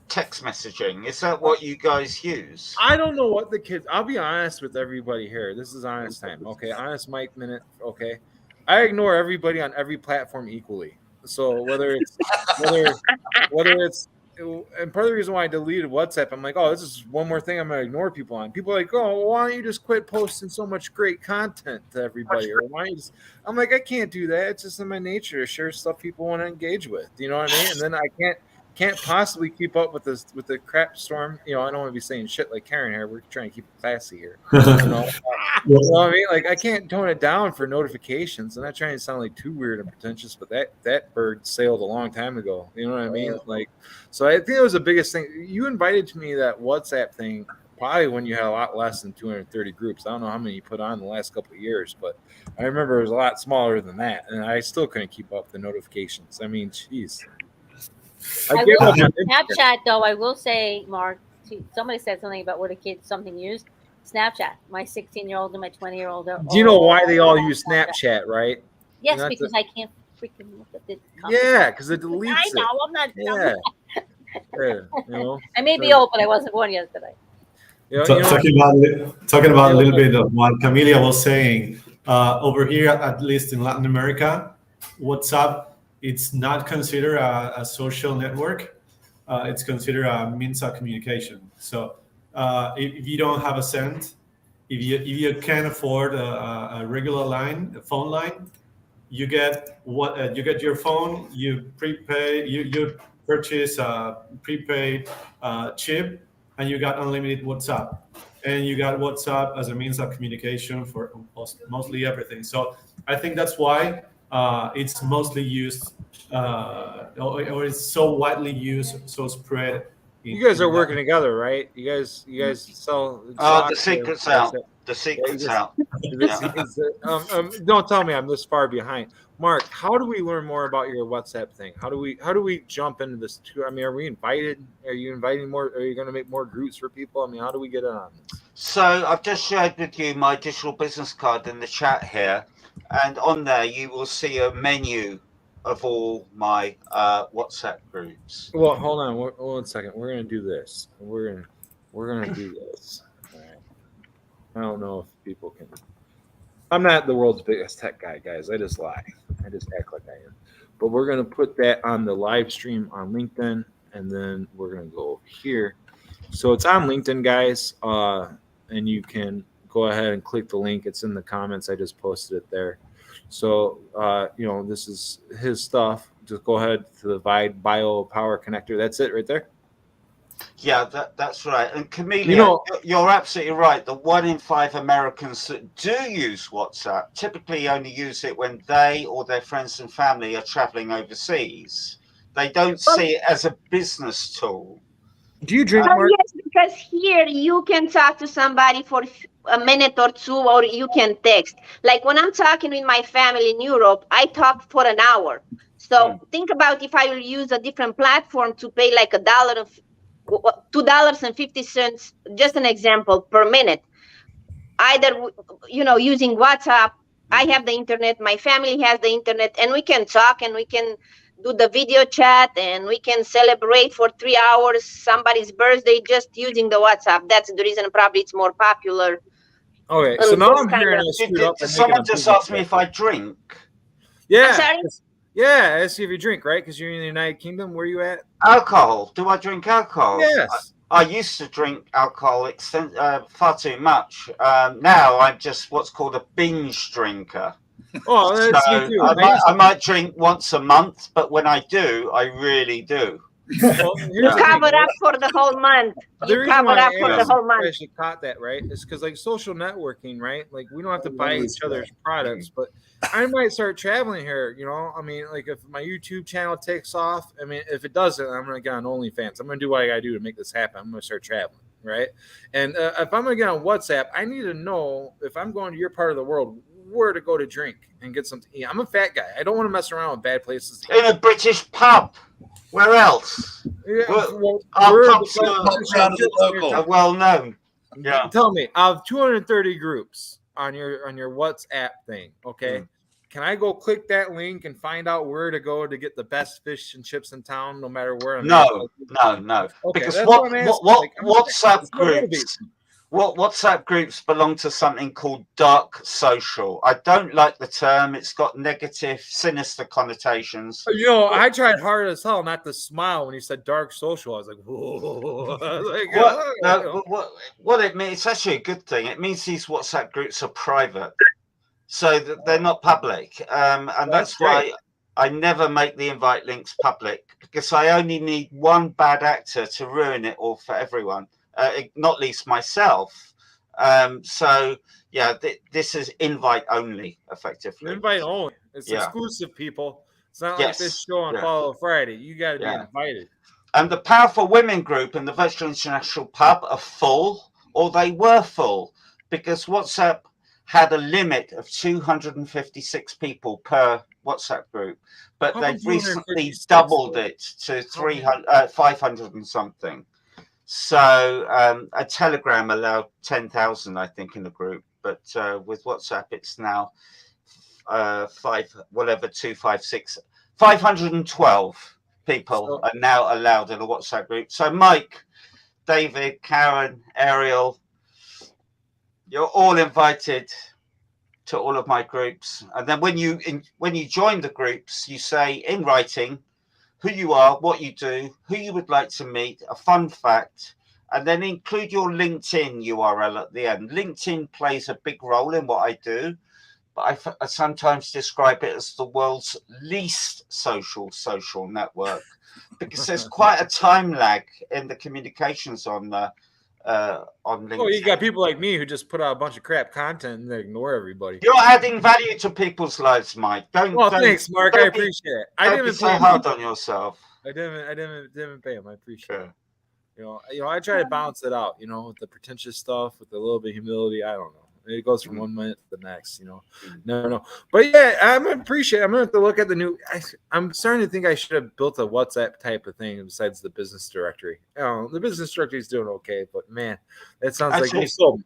text messaging. Is that what you guys use? I don't know what the kids. I'll be honest with everybody here. This is honest time. Okay, honest Mike minute. Okay, I ignore everybody on every platform equally. So whether it's and part of the reason why I deleted WhatsApp, I'm like, oh, this is one more thing I'm gonna ignore people on. People are like, oh, well, why don't you just quit posting so much great content to everybody? Or why don't you just? I'm like, I can't do that. It's just in my nature to share stuff people want to engage with. You know what I mean? And then I can't can't possibly keep up with this with the crap storm. You know, I don't want to be saying shit like Karen here. We're trying to keep it classy here. You know what I mean? Like, I can't tone it down for notifications. I'm not trying to sound like too weird and pretentious, but that bird sailed a long time ago. You know what I mean? Like, so I think it was the biggest thing. You invited to me that WhatsApp thing probably when you had a lot less than 230 groups. I don't know how many you put on the last couple of years, but I remember it was a lot smaller than that, and I still couldn't keep up the notifications. I mean, jeez. I will Snapchat, though. I will say, Mark, somebody said something about what a kid something used. Snapchat. My 16-year-old and my 20-year-old. Do you know why they all use Snapchat, right? Yes, because I can't freaking look at the comments. Yeah, because it deletes I know. I'm not. Yeah. Yeah, you know, I may be old, but I wasn't born yesterday. Talking about a little bit of what Camilla was saying, over here, at least in Latin America, WhatsApp, it's not considered a social network. It's considered a means of communication. So if you don't have a cent, if you can't afford a regular line, a phone line, you get your phone, you prepay, you purchase a prepaid chip, and you got unlimited WhatsApp. And you got WhatsApp as a means of communication for mostly everything. So I think that's why it's mostly used, or it's so widely used, so spread. You guys are working together, right? You guys sell. Oh, the secret's out. The secret's out. Don't tell me I'm this far behind. Mark, how do we learn more about your WhatsApp thing? How do we jump into this too? I mean, are we invited? Are you inviting more? Are you going to make more groups for people? I mean, how do we get on this? So I've just shared with you my digital business card in the chat here, and on there you will see a menu of all my WhatsApp groups. Well, hold on one second. We're going to do this. We're going to do this. All right. I don't know if people can. I'm not the world's biggest tech guy, guys. I just lie. I just act like I am. But we're going to put that on the live stream on LinkedIn, and then we're going to go over here. So it's on LinkedIn, guys, and you can go ahead and click the link. It's in the comments. I just posted it there. So, this is his stuff. Just go ahead to the Bio Power Connector. That's it right there. Yeah, that's right. And Camilla, you're absolutely right. The 1 in 5 Americans that do use WhatsApp typically only use it when they or their friends and family are traveling overseas. They don't see it as a business tool. Do you drink? Yes, because here you can talk to somebody for a minute or two, or you can text. Like when I'm talking with my family in Europe, I talk for an hour. So think about if I will use a different platform to pay like $2.50, just an example, per minute. Either, using WhatsApp, I have the internet, my family has the internet, and we can talk and we can do the video chat and we can celebrate for 3 hours somebody's birthday just using the WhatsApp. That's the reason probably it's more popular. Okay, so now I'm hearing someone just asked me if I drink. Yeah. I'm sorry? Yeah, I asked you if you drink, right? Because you're in the United Kingdom. Where are you at? Alcohol. Do I drink alcohol? Yes. I used to drink alcohol far too much. Now I'm just what's called a binge drinker. Oh, that's me too. I might drink once a month, but when I do, I really do. Well, you cover up for the whole month. You cover up for the whole month. I actually caught that, right? It's because like social networking, right? Like we don't have to buy each other's products, but I might start traveling here. I mean, like if my YouTube channel takes off, I mean, if it doesn't, I'm gonna get on OnlyFans. I'm gonna do what I gotta do to make this happen. I'm gonna start traveling, right? And if I'm gonna get on WhatsApp, I need to know if I'm going to your part of the world where to go to drink and get something to eat. I'm a fat guy. I don't want to mess around with bad places. In a British pub. Where else? Yeah, our pubs are well known. Yeah. Tell me, I have 230 groups on your WhatsApp thing. Okay. Can I go click that link and find out where to go to get the best fish and chips in town, no matter where I'm at? No. Okay, because WhatsApp groups belong to something called dark social. I don't like the term. It's got negative, sinister connotations. I tried hard as hell not to smile when you said dark social. I was like, whoa. What it means, it's actually a good thing. It means these WhatsApp groups are private, so that they're not public. And that's why I never make the invite links public because I only need one bad actor to ruin it all for everyone, not least myself. So yeah, this is invite only, effectively. Invite only. It's exclusive, people. It's not like this show on Follow Friday. You got to be invited. And the Powerful Women group and the Virtual International Pub are full, or they were full, because WhatsApp had a limit of 256 people per WhatsApp group, but they've recently doubled it to 500 and something. So a Telegram allowed 10,000, I think, in the group, but with WhatsApp, it's now 512 people are now allowed in a WhatsApp group. So Mike, David, Karen, Ariel, you're all invited to all of my groups. And then when you join the groups, you say in writing who you are, what you do, who you would like to meet, a fun fact, and then include your LinkedIn URL at the end. LinkedIn plays a big role in what I do, but I sometimes describe it as the world's least social network because there's quite a time lag in the communications on LinkedIn. Oh, you got people like me who just put out a bunch of crap content and they ignore everevery. You're adding value to people's lives, Mike. Thanks, Mark. I appreciate it. I didn't be so hard on yourself. I didn't pay him. I appreciate it. You know, I try to balance it out. You know, with the pretentious stuff, with a little bit of humility. I don't know. It goes from 1 minute to the next. You know, never know. But yeah, I'm appreciate. I'm gonna have to look at the new. I'm starting to think I should have built a WhatsApp type of thing besides the business directory. You know, the business directory is doing okay, but man, that sounds like you sold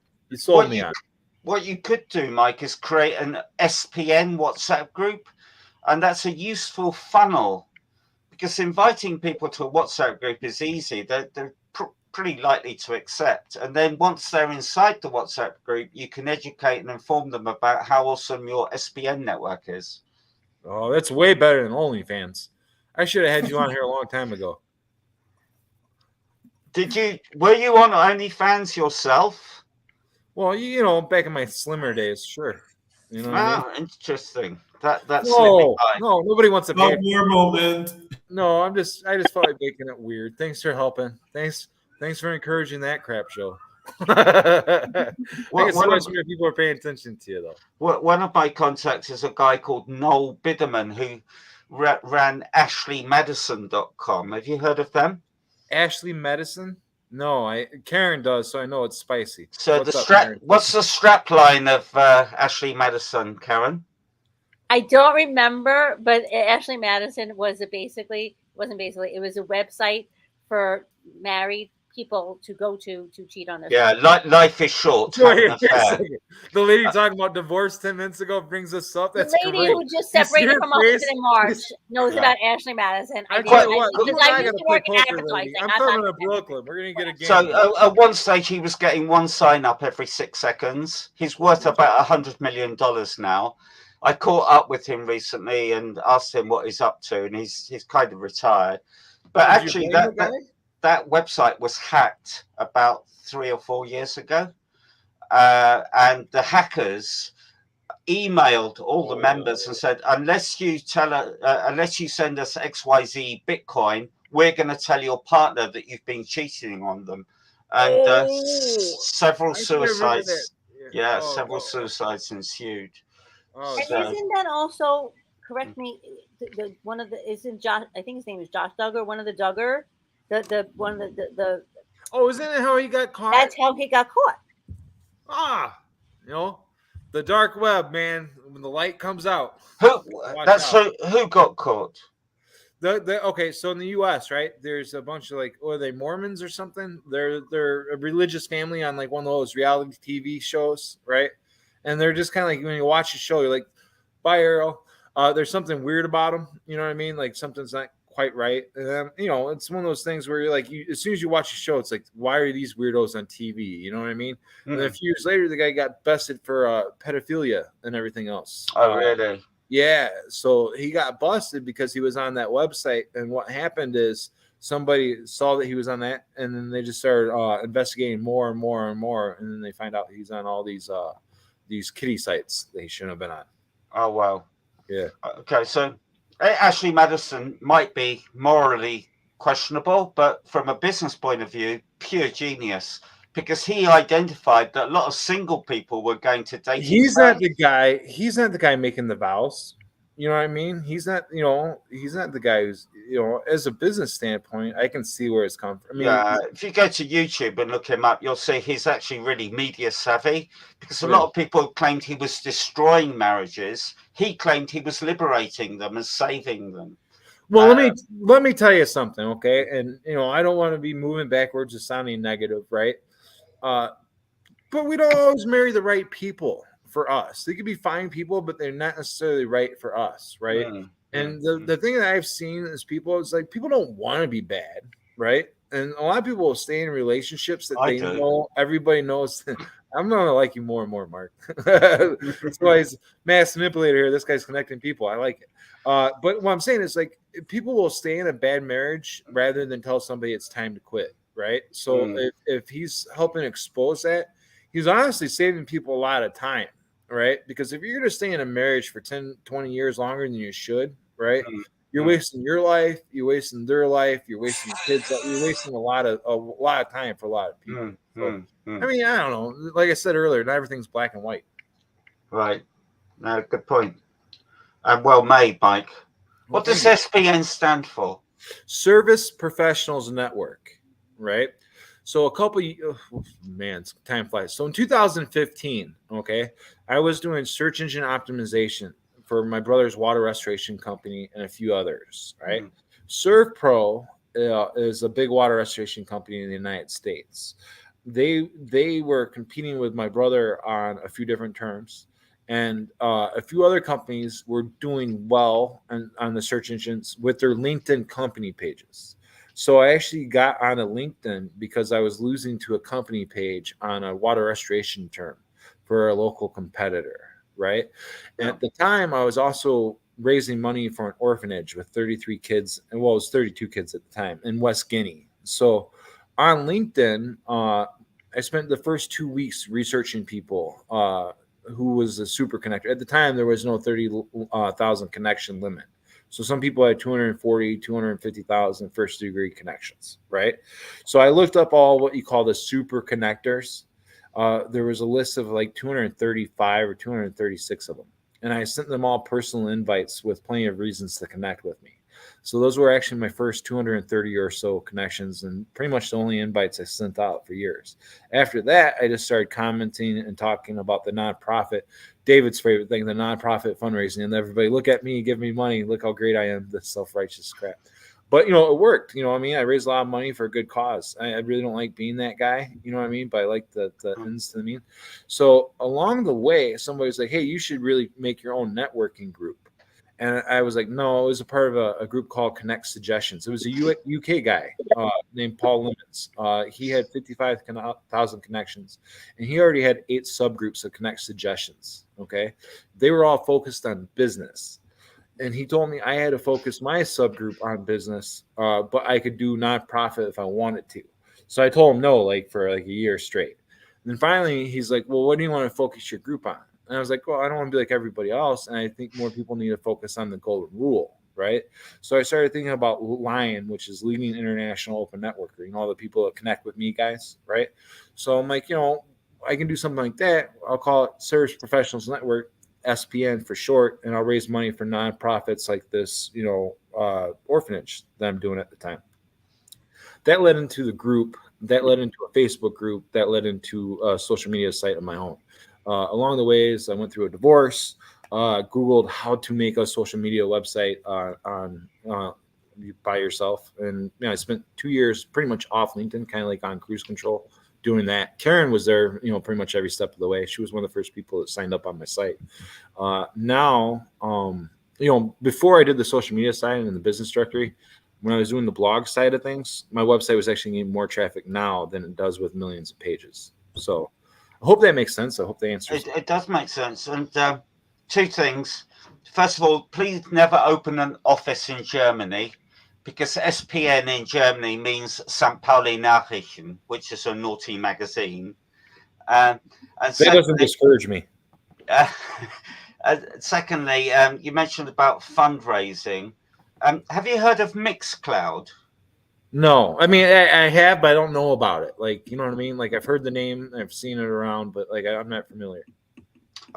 me on. What you could do, Mike, is create an SPN WhatsApp group, and that's a useful funnel because inviting people to a WhatsApp group is easy. They're pretty likely to accept, and then once they're inside the WhatsApp group, you can educate and inform them about how awesome your SPN network is. Oh, that's way better than OnlyFans. I should have had you on here a long time ago. Were you on OnlyFans yourself? Well, you know, back in my slimmer days, sure. You know what I mean? Interesting. That's no, nobody wants to pay. Your moment. No, I just felt like making it weird. Thanks for helping. Thanks for encouraging that crap show. I guess so much more people are paying attention to you, though. One of my contacts is a guy called Noel Biderman who ran AshleyMedicine.com. Have you heard of them? Ashley Medicine? No, Karen does, so I know it's spicy. So what's the strap line of Ashley Medicine, Karen? I don't remember, but Ashley Madison was it was a website for married people to go to cheat on their life is short. The lady talking about divorce 10 minutes ago brings us up. That's the lady who just separated from us in March knows about Ashley Madison. I used to work in advertising. I'm coming to Brooklyn. We're gonna get a game. So at one stage he was getting one sign up every 6 seconds. He's worth about $100 million now. I caught up with him recently and asked him what he's up to, and he's kind of retired. But actually, that website was hacked about 3 or 4 years ago, and the hackers emailed all the members and said, unless you send us XYZ Bitcoin, we're going to tell your partner that you've been cheating on them. And several suicides. Several suicides ensued. And isn't that also, correct me, isn't Josh, I think his name is Josh Duggar, one of the Duggar, isn't it how he got caught? That's how he got caught. You know, the dark web, man, when the light comes out. Who got caught? Okay, so in the U.S., right, there's a bunch of are they Mormons or something? They're a religious family on one of those reality TV shows, right? And they're just kind of when you watch the show, you're like, bye, Ariel. There's something weird about them. You know what I mean? Like something's not quite right. And then, it's one of those things where you're like, as soon as you watch the show, it's like, why are these weirdos on TV? You know what I mean? Mm-hmm. And then a few years later, the guy got busted for pedophilia and everything else. Oh, really? Yeah. So he got busted because he was on that website. And what happened is somebody saw that he was on that, and then they just started investigating more and more and more. And then they find out he's on all these kiddie sites that he shouldn't have been on. Oh, wow. Yeah. Okay, so Ashley Madison might be morally questionable, but from a business point of view, pure genius, because he identified that a lot of single people were going to dating He's sites. not the guy. He's not the guy making the vows. You know what I mean? He's not. You know, he's not the guy who's. You know, as a business standpoint, I can see where it's come from. I mean, Yeah, if you go to YouTube and look him up, you'll see he's actually really media savvy, because a Yeah. lot of people claimed he was destroying marriages. He claimed he was liberating them and saving them. Well, let me tell you something, okay? And you know, I don't want to be moving backwards or sounding negative, right? But we don't always marry the right people for us. They could be fine people, but they're not necessarily right for us, right? And the thing that I've seen is people don't want to be bad, right? And a lot of people will stay in relationships that I they do. know everybody knows. I'm gonna like you more and more, Mark. That's why he's mass manipulator here. This guy's connecting people. I like it. But what I'm saying is, like, people will stay in a bad marriage rather than tell somebody it's time to quit, right? So if he's helping expose that, he's honestly saving people a lot of time, right? Because if you're going to stay in a marriage for 10, 20 years longer than you should, right? You're wasting your life, you're wasting their life, you're wasting kids, you're wasting a lot of time for a lot of people. So, I mean, I don't know. Like I said earlier, not everything's black and white. Right. No, good point. And well made, Mike. What does SPN stand for? Service Professionals Network, right? So time flies. So in 2015, okay, I was doing search engine optimization for my brother's water restoration company and a few others, right? ServPro is a big water restoration company in the United States. They were competing with my brother on a few different terms, and a few other companies were doing well on the search engines with their LinkedIn company pages. So I actually got onto LinkedIn because I was losing to a company page on a water restoration term for a local competitor, right? And at the time, I was also raising money for an orphanage with 33 kids, and well, it was 32 kids at the time in West Guinea. So on LinkedIn, I spent the first 2 weeks researching people who was a super connector. At the time, there was no 30,000 connection limit. So some people had 240, 250,000 first degree connections, right? So I looked up all what you call the super connectors. There was a list of like 235 or 236 of them. And I sent them all personal invites with plenty of reasons to connect with me. So those were actually my first 230 or so connections, and pretty much the only invites I sent out for years. After that, I just started commenting and talking about the nonprofit, David's favorite thing, the nonprofit fundraising, and everybody, look at me, give me money, look how great I am, this self-righteous crap. But, you know, it worked. You know what I mean? I raised a lot of money for a good cause. I really don't like being that guy. You know what I mean? But I like the ends to the mean. So along the way, somebody's like, hey, you should really make your own networking group. And I was like, no, it was a part of a group called Connect Suggestions. It was a UK guy named Paul Lemons. He had 55,000 connections, and he already had 8 subgroups of Connect Suggestions. Okay. They were all focused on business. And he told me I had to focus my subgroup on business, but I could do nonprofit if I wanted to. So I told him no, like for like a year straight. And then finally, he's like, well, what do you want to focus your group on? And I was like, well, I don't want to be like everybody else. And I think more people need to focus on the golden rule, right? So I started thinking about LION, which is Leading International Open Networker, you know, all the people that connect with me guys, right? So I'm like, you know, I can do something like that. I'll call it Service Professionals Network, SPN for short, and I'll raise money for nonprofits like this, you know, orphanage that I'm doing at the time. That led into the group, that led into a Facebook group, that led into a social media site of my own. Along the ways, I went through a divorce, Googled how to make a social media website by yourself. And you know, I spent 2 years pretty much off LinkedIn, kind of like on cruise control doing that. Karen was there, you know, pretty much every step of the way. She was one of the first people that signed up on my site. Now, you know, before I did the social media side and the business directory, when I was doing the blog side of things, my website was actually getting more traffic now than it does with millions of pages. So I hope that makes sense. I hope the answer. It does make sense. And 2 things. First of all, please never open an office in Germany, because SPN in Germany means St. Pauli Nachrichten, which is a naughty magazine. And that doesn't discourage me. Secondly, you mentioned about fundraising. Have you heard of Mixcloud? No, I mean I have, but I don't know about it. Like, you know what I mean? Like, I've heard the name, I've seen it around, but like I'm not familiar.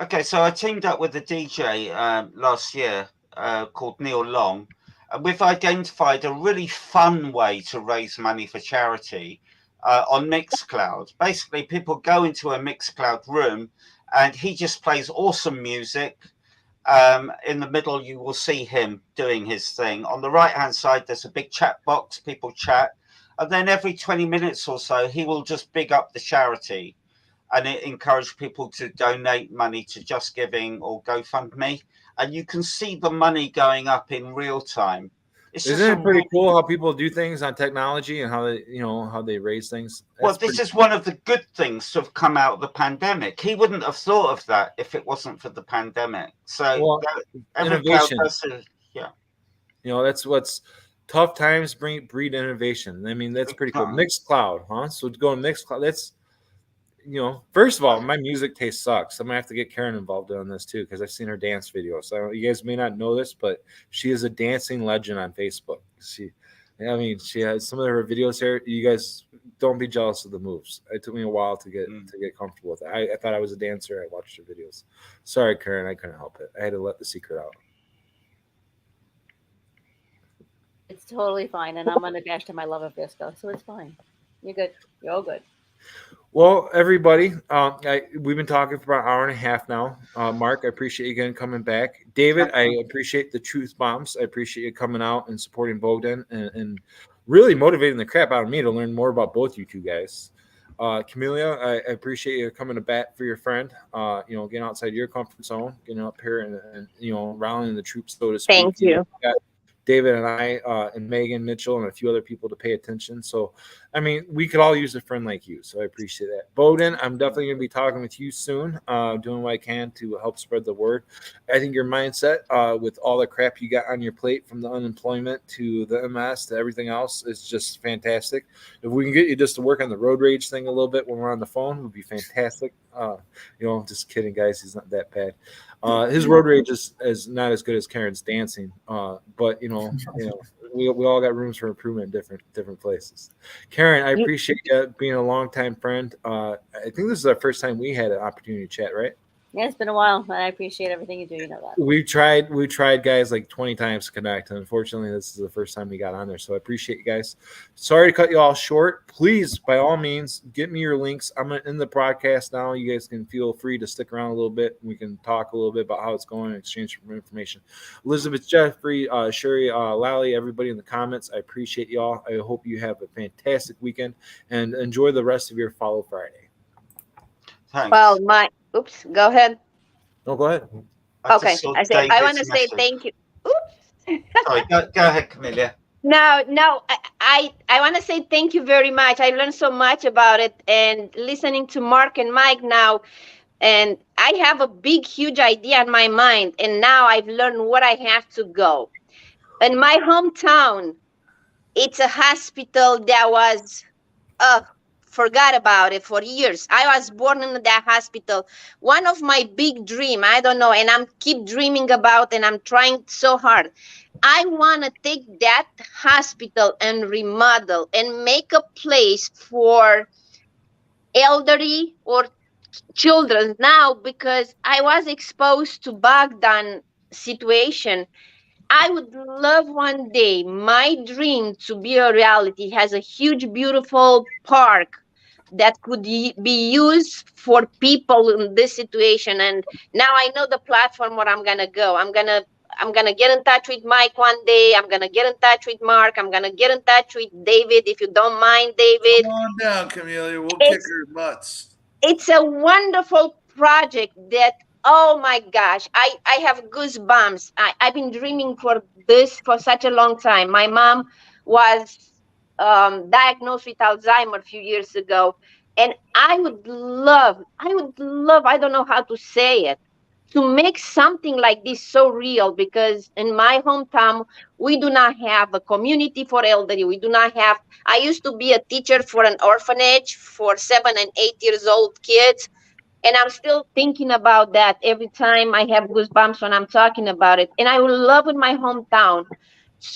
Okay, so I teamed up with a DJ last year called Neil Long, and we've identified a really fun way to raise money for charity on Mixcloud. Basically, people go into a Mixcloud room, and he just plays awesome music. In the middle, you will see him doing his thing. On the right-hand side, there's a big chat box. People chat. And then every 20 minutes or so, he will just big up the charity and it encourage people to donate money to Just Giving or GoFundMe. And you can see the money going up in real time. Isn't it pretty cool how people do things on technology and how they, how they raise things? Well, this is one of the good things to have come out of the pandemic. He wouldn't have thought of that if it wasn't for the pandemic. So innovation. Yeah. That's what's tough times breed innovation. I mean, that's pretty cool. Mixcloud, huh? So to go to Mixcloud, that's first of all, my music taste sucks. I'm gonna have to get Karen involved on this too because I've seen her dance videos. So you guys may not know this, but she is a dancing legend on Facebook. She has some of her videos here. You guys don't be jealous of the moves. It took me a while to get comfortable with it. I thought I was a dancer. I watched her videos. Sorry, Karen, I couldn't help it. I had to let the secret out. It's totally fine, and I'm unattached to my love of disco, so it's fine. You're good. You're all good. Well, everybody, we've been talking for about an hour and a half now. Mark, I appreciate you again coming back. David, I appreciate the truth bombs. I appreciate you coming out and supporting Bowden and really motivating the crap out of me to learn more about both you two guys. Camilla, I appreciate you coming to bat for your friend. Getting outside your comfort zone, getting up here and rallying the troops, so to speak. Thank you. David and I and Megan Mitchell and a few other people to pay attention. So, I mean, we could all use a friend like you. So I appreciate that. Bowden, I'm definitely going to be talking with you soon, doing what I can to help spread the word. I think your mindset with all the crap you got on your plate, from the unemployment to the MS to everything else, is just fantastic. If we can get you just to work on the road rage thing a little bit when we're on the phone, would be fantastic. Just kidding, guys. He's not that bad. His road rage is not as good as Karen's dancing, but we all got rooms for improvement in different places. Karen, I appreciate you being a longtime friend. I think this is our first time we had an opportunity to chat, right? Yeah, it's been a while, and I appreciate everything you do. You know that. We tried guys like 20 times to connect, and unfortunately this is the first time we got on there, so I appreciate you guys. Sorry to cut you all short. Please, by all means, get me your links. I'm in the broadcast now. You guys can feel free to stick around a little bit. We can talk a little bit about how it's going and exchange some information. Elizabeth, Jeffrey, Sherry, Lally, everybody in the comments, I appreciate y'all. I hope you have a fantastic weekend and enjoy the rest of your Follow Friday. Thanks. Well, oops, go ahead. No, go ahead. Okay, I want to say thank you. Oops. Sorry, go ahead, Camilla. No, I want to say thank you very much. I learned so much about it, and listening to Mark and Mike now, and I have a huge idea in my mind, and now I've learned where I have to go. In my hometown, it's a hospital that was forgot about it for years. I was born in that hospital. One of my big dream, I don't know, and I'm keep dreaming about, and I'm trying so hard. I want to take that hospital and remodel and make a place for elderly or children now, because I was exposed to Bowden situation. I would love one day my dream to be a reality. It has a huge, beautiful park that could be used for people in this situation. And now I know the platform where I'm gonna go. I'm gonna get in touch with Mike one day. I'm gonna get in touch with Mark. I'm gonna get in touch with David, if you don't mind, David. Come on down, Camilla. We'll kick her butts. It's a wonderful project that, oh my gosh, I have goosebumps. I've been dreaming for this for such a long time. My mom was diagnosed with Alzheimer's a few years ago. And I would love, I don't know how to say it, to make something like this so real, because in my hometown, we do not have a community for elderly. We do not have, I used to be a teacher for an orphanage for 7 and 8 years old kids. And I'm still thinking about that every time I have goosebumps when I'm talking about it. And I would love in my hometown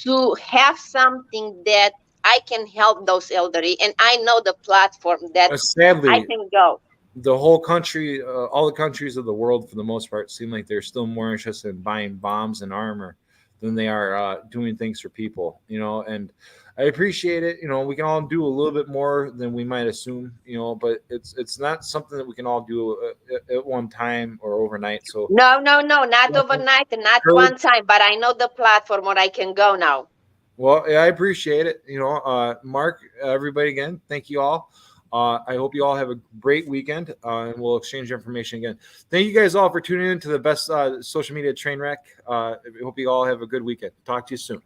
to have something that I can help those elderly. And I know the platform that I Sadly, can go. the whole country, all the countries of the world, for the most part, seem like they're still more interested in buying bombs and armor than they are doing things for people, you know. And I appreciate it. You know, we can all do a little bit more than we might assume, you know, but it's not something that we can all do at one time or overnight. So No, not overnight and not one time, but I know the platform where I can go now. well, yeah, I appreciate it. You know, Mark, everybody again, thank you all. I hope you all have a great weekend, and we'll exchange information again. Thank you guys all for tuning in to the best social media train wreck. I hope you all have a good weekend. Talk to you soon.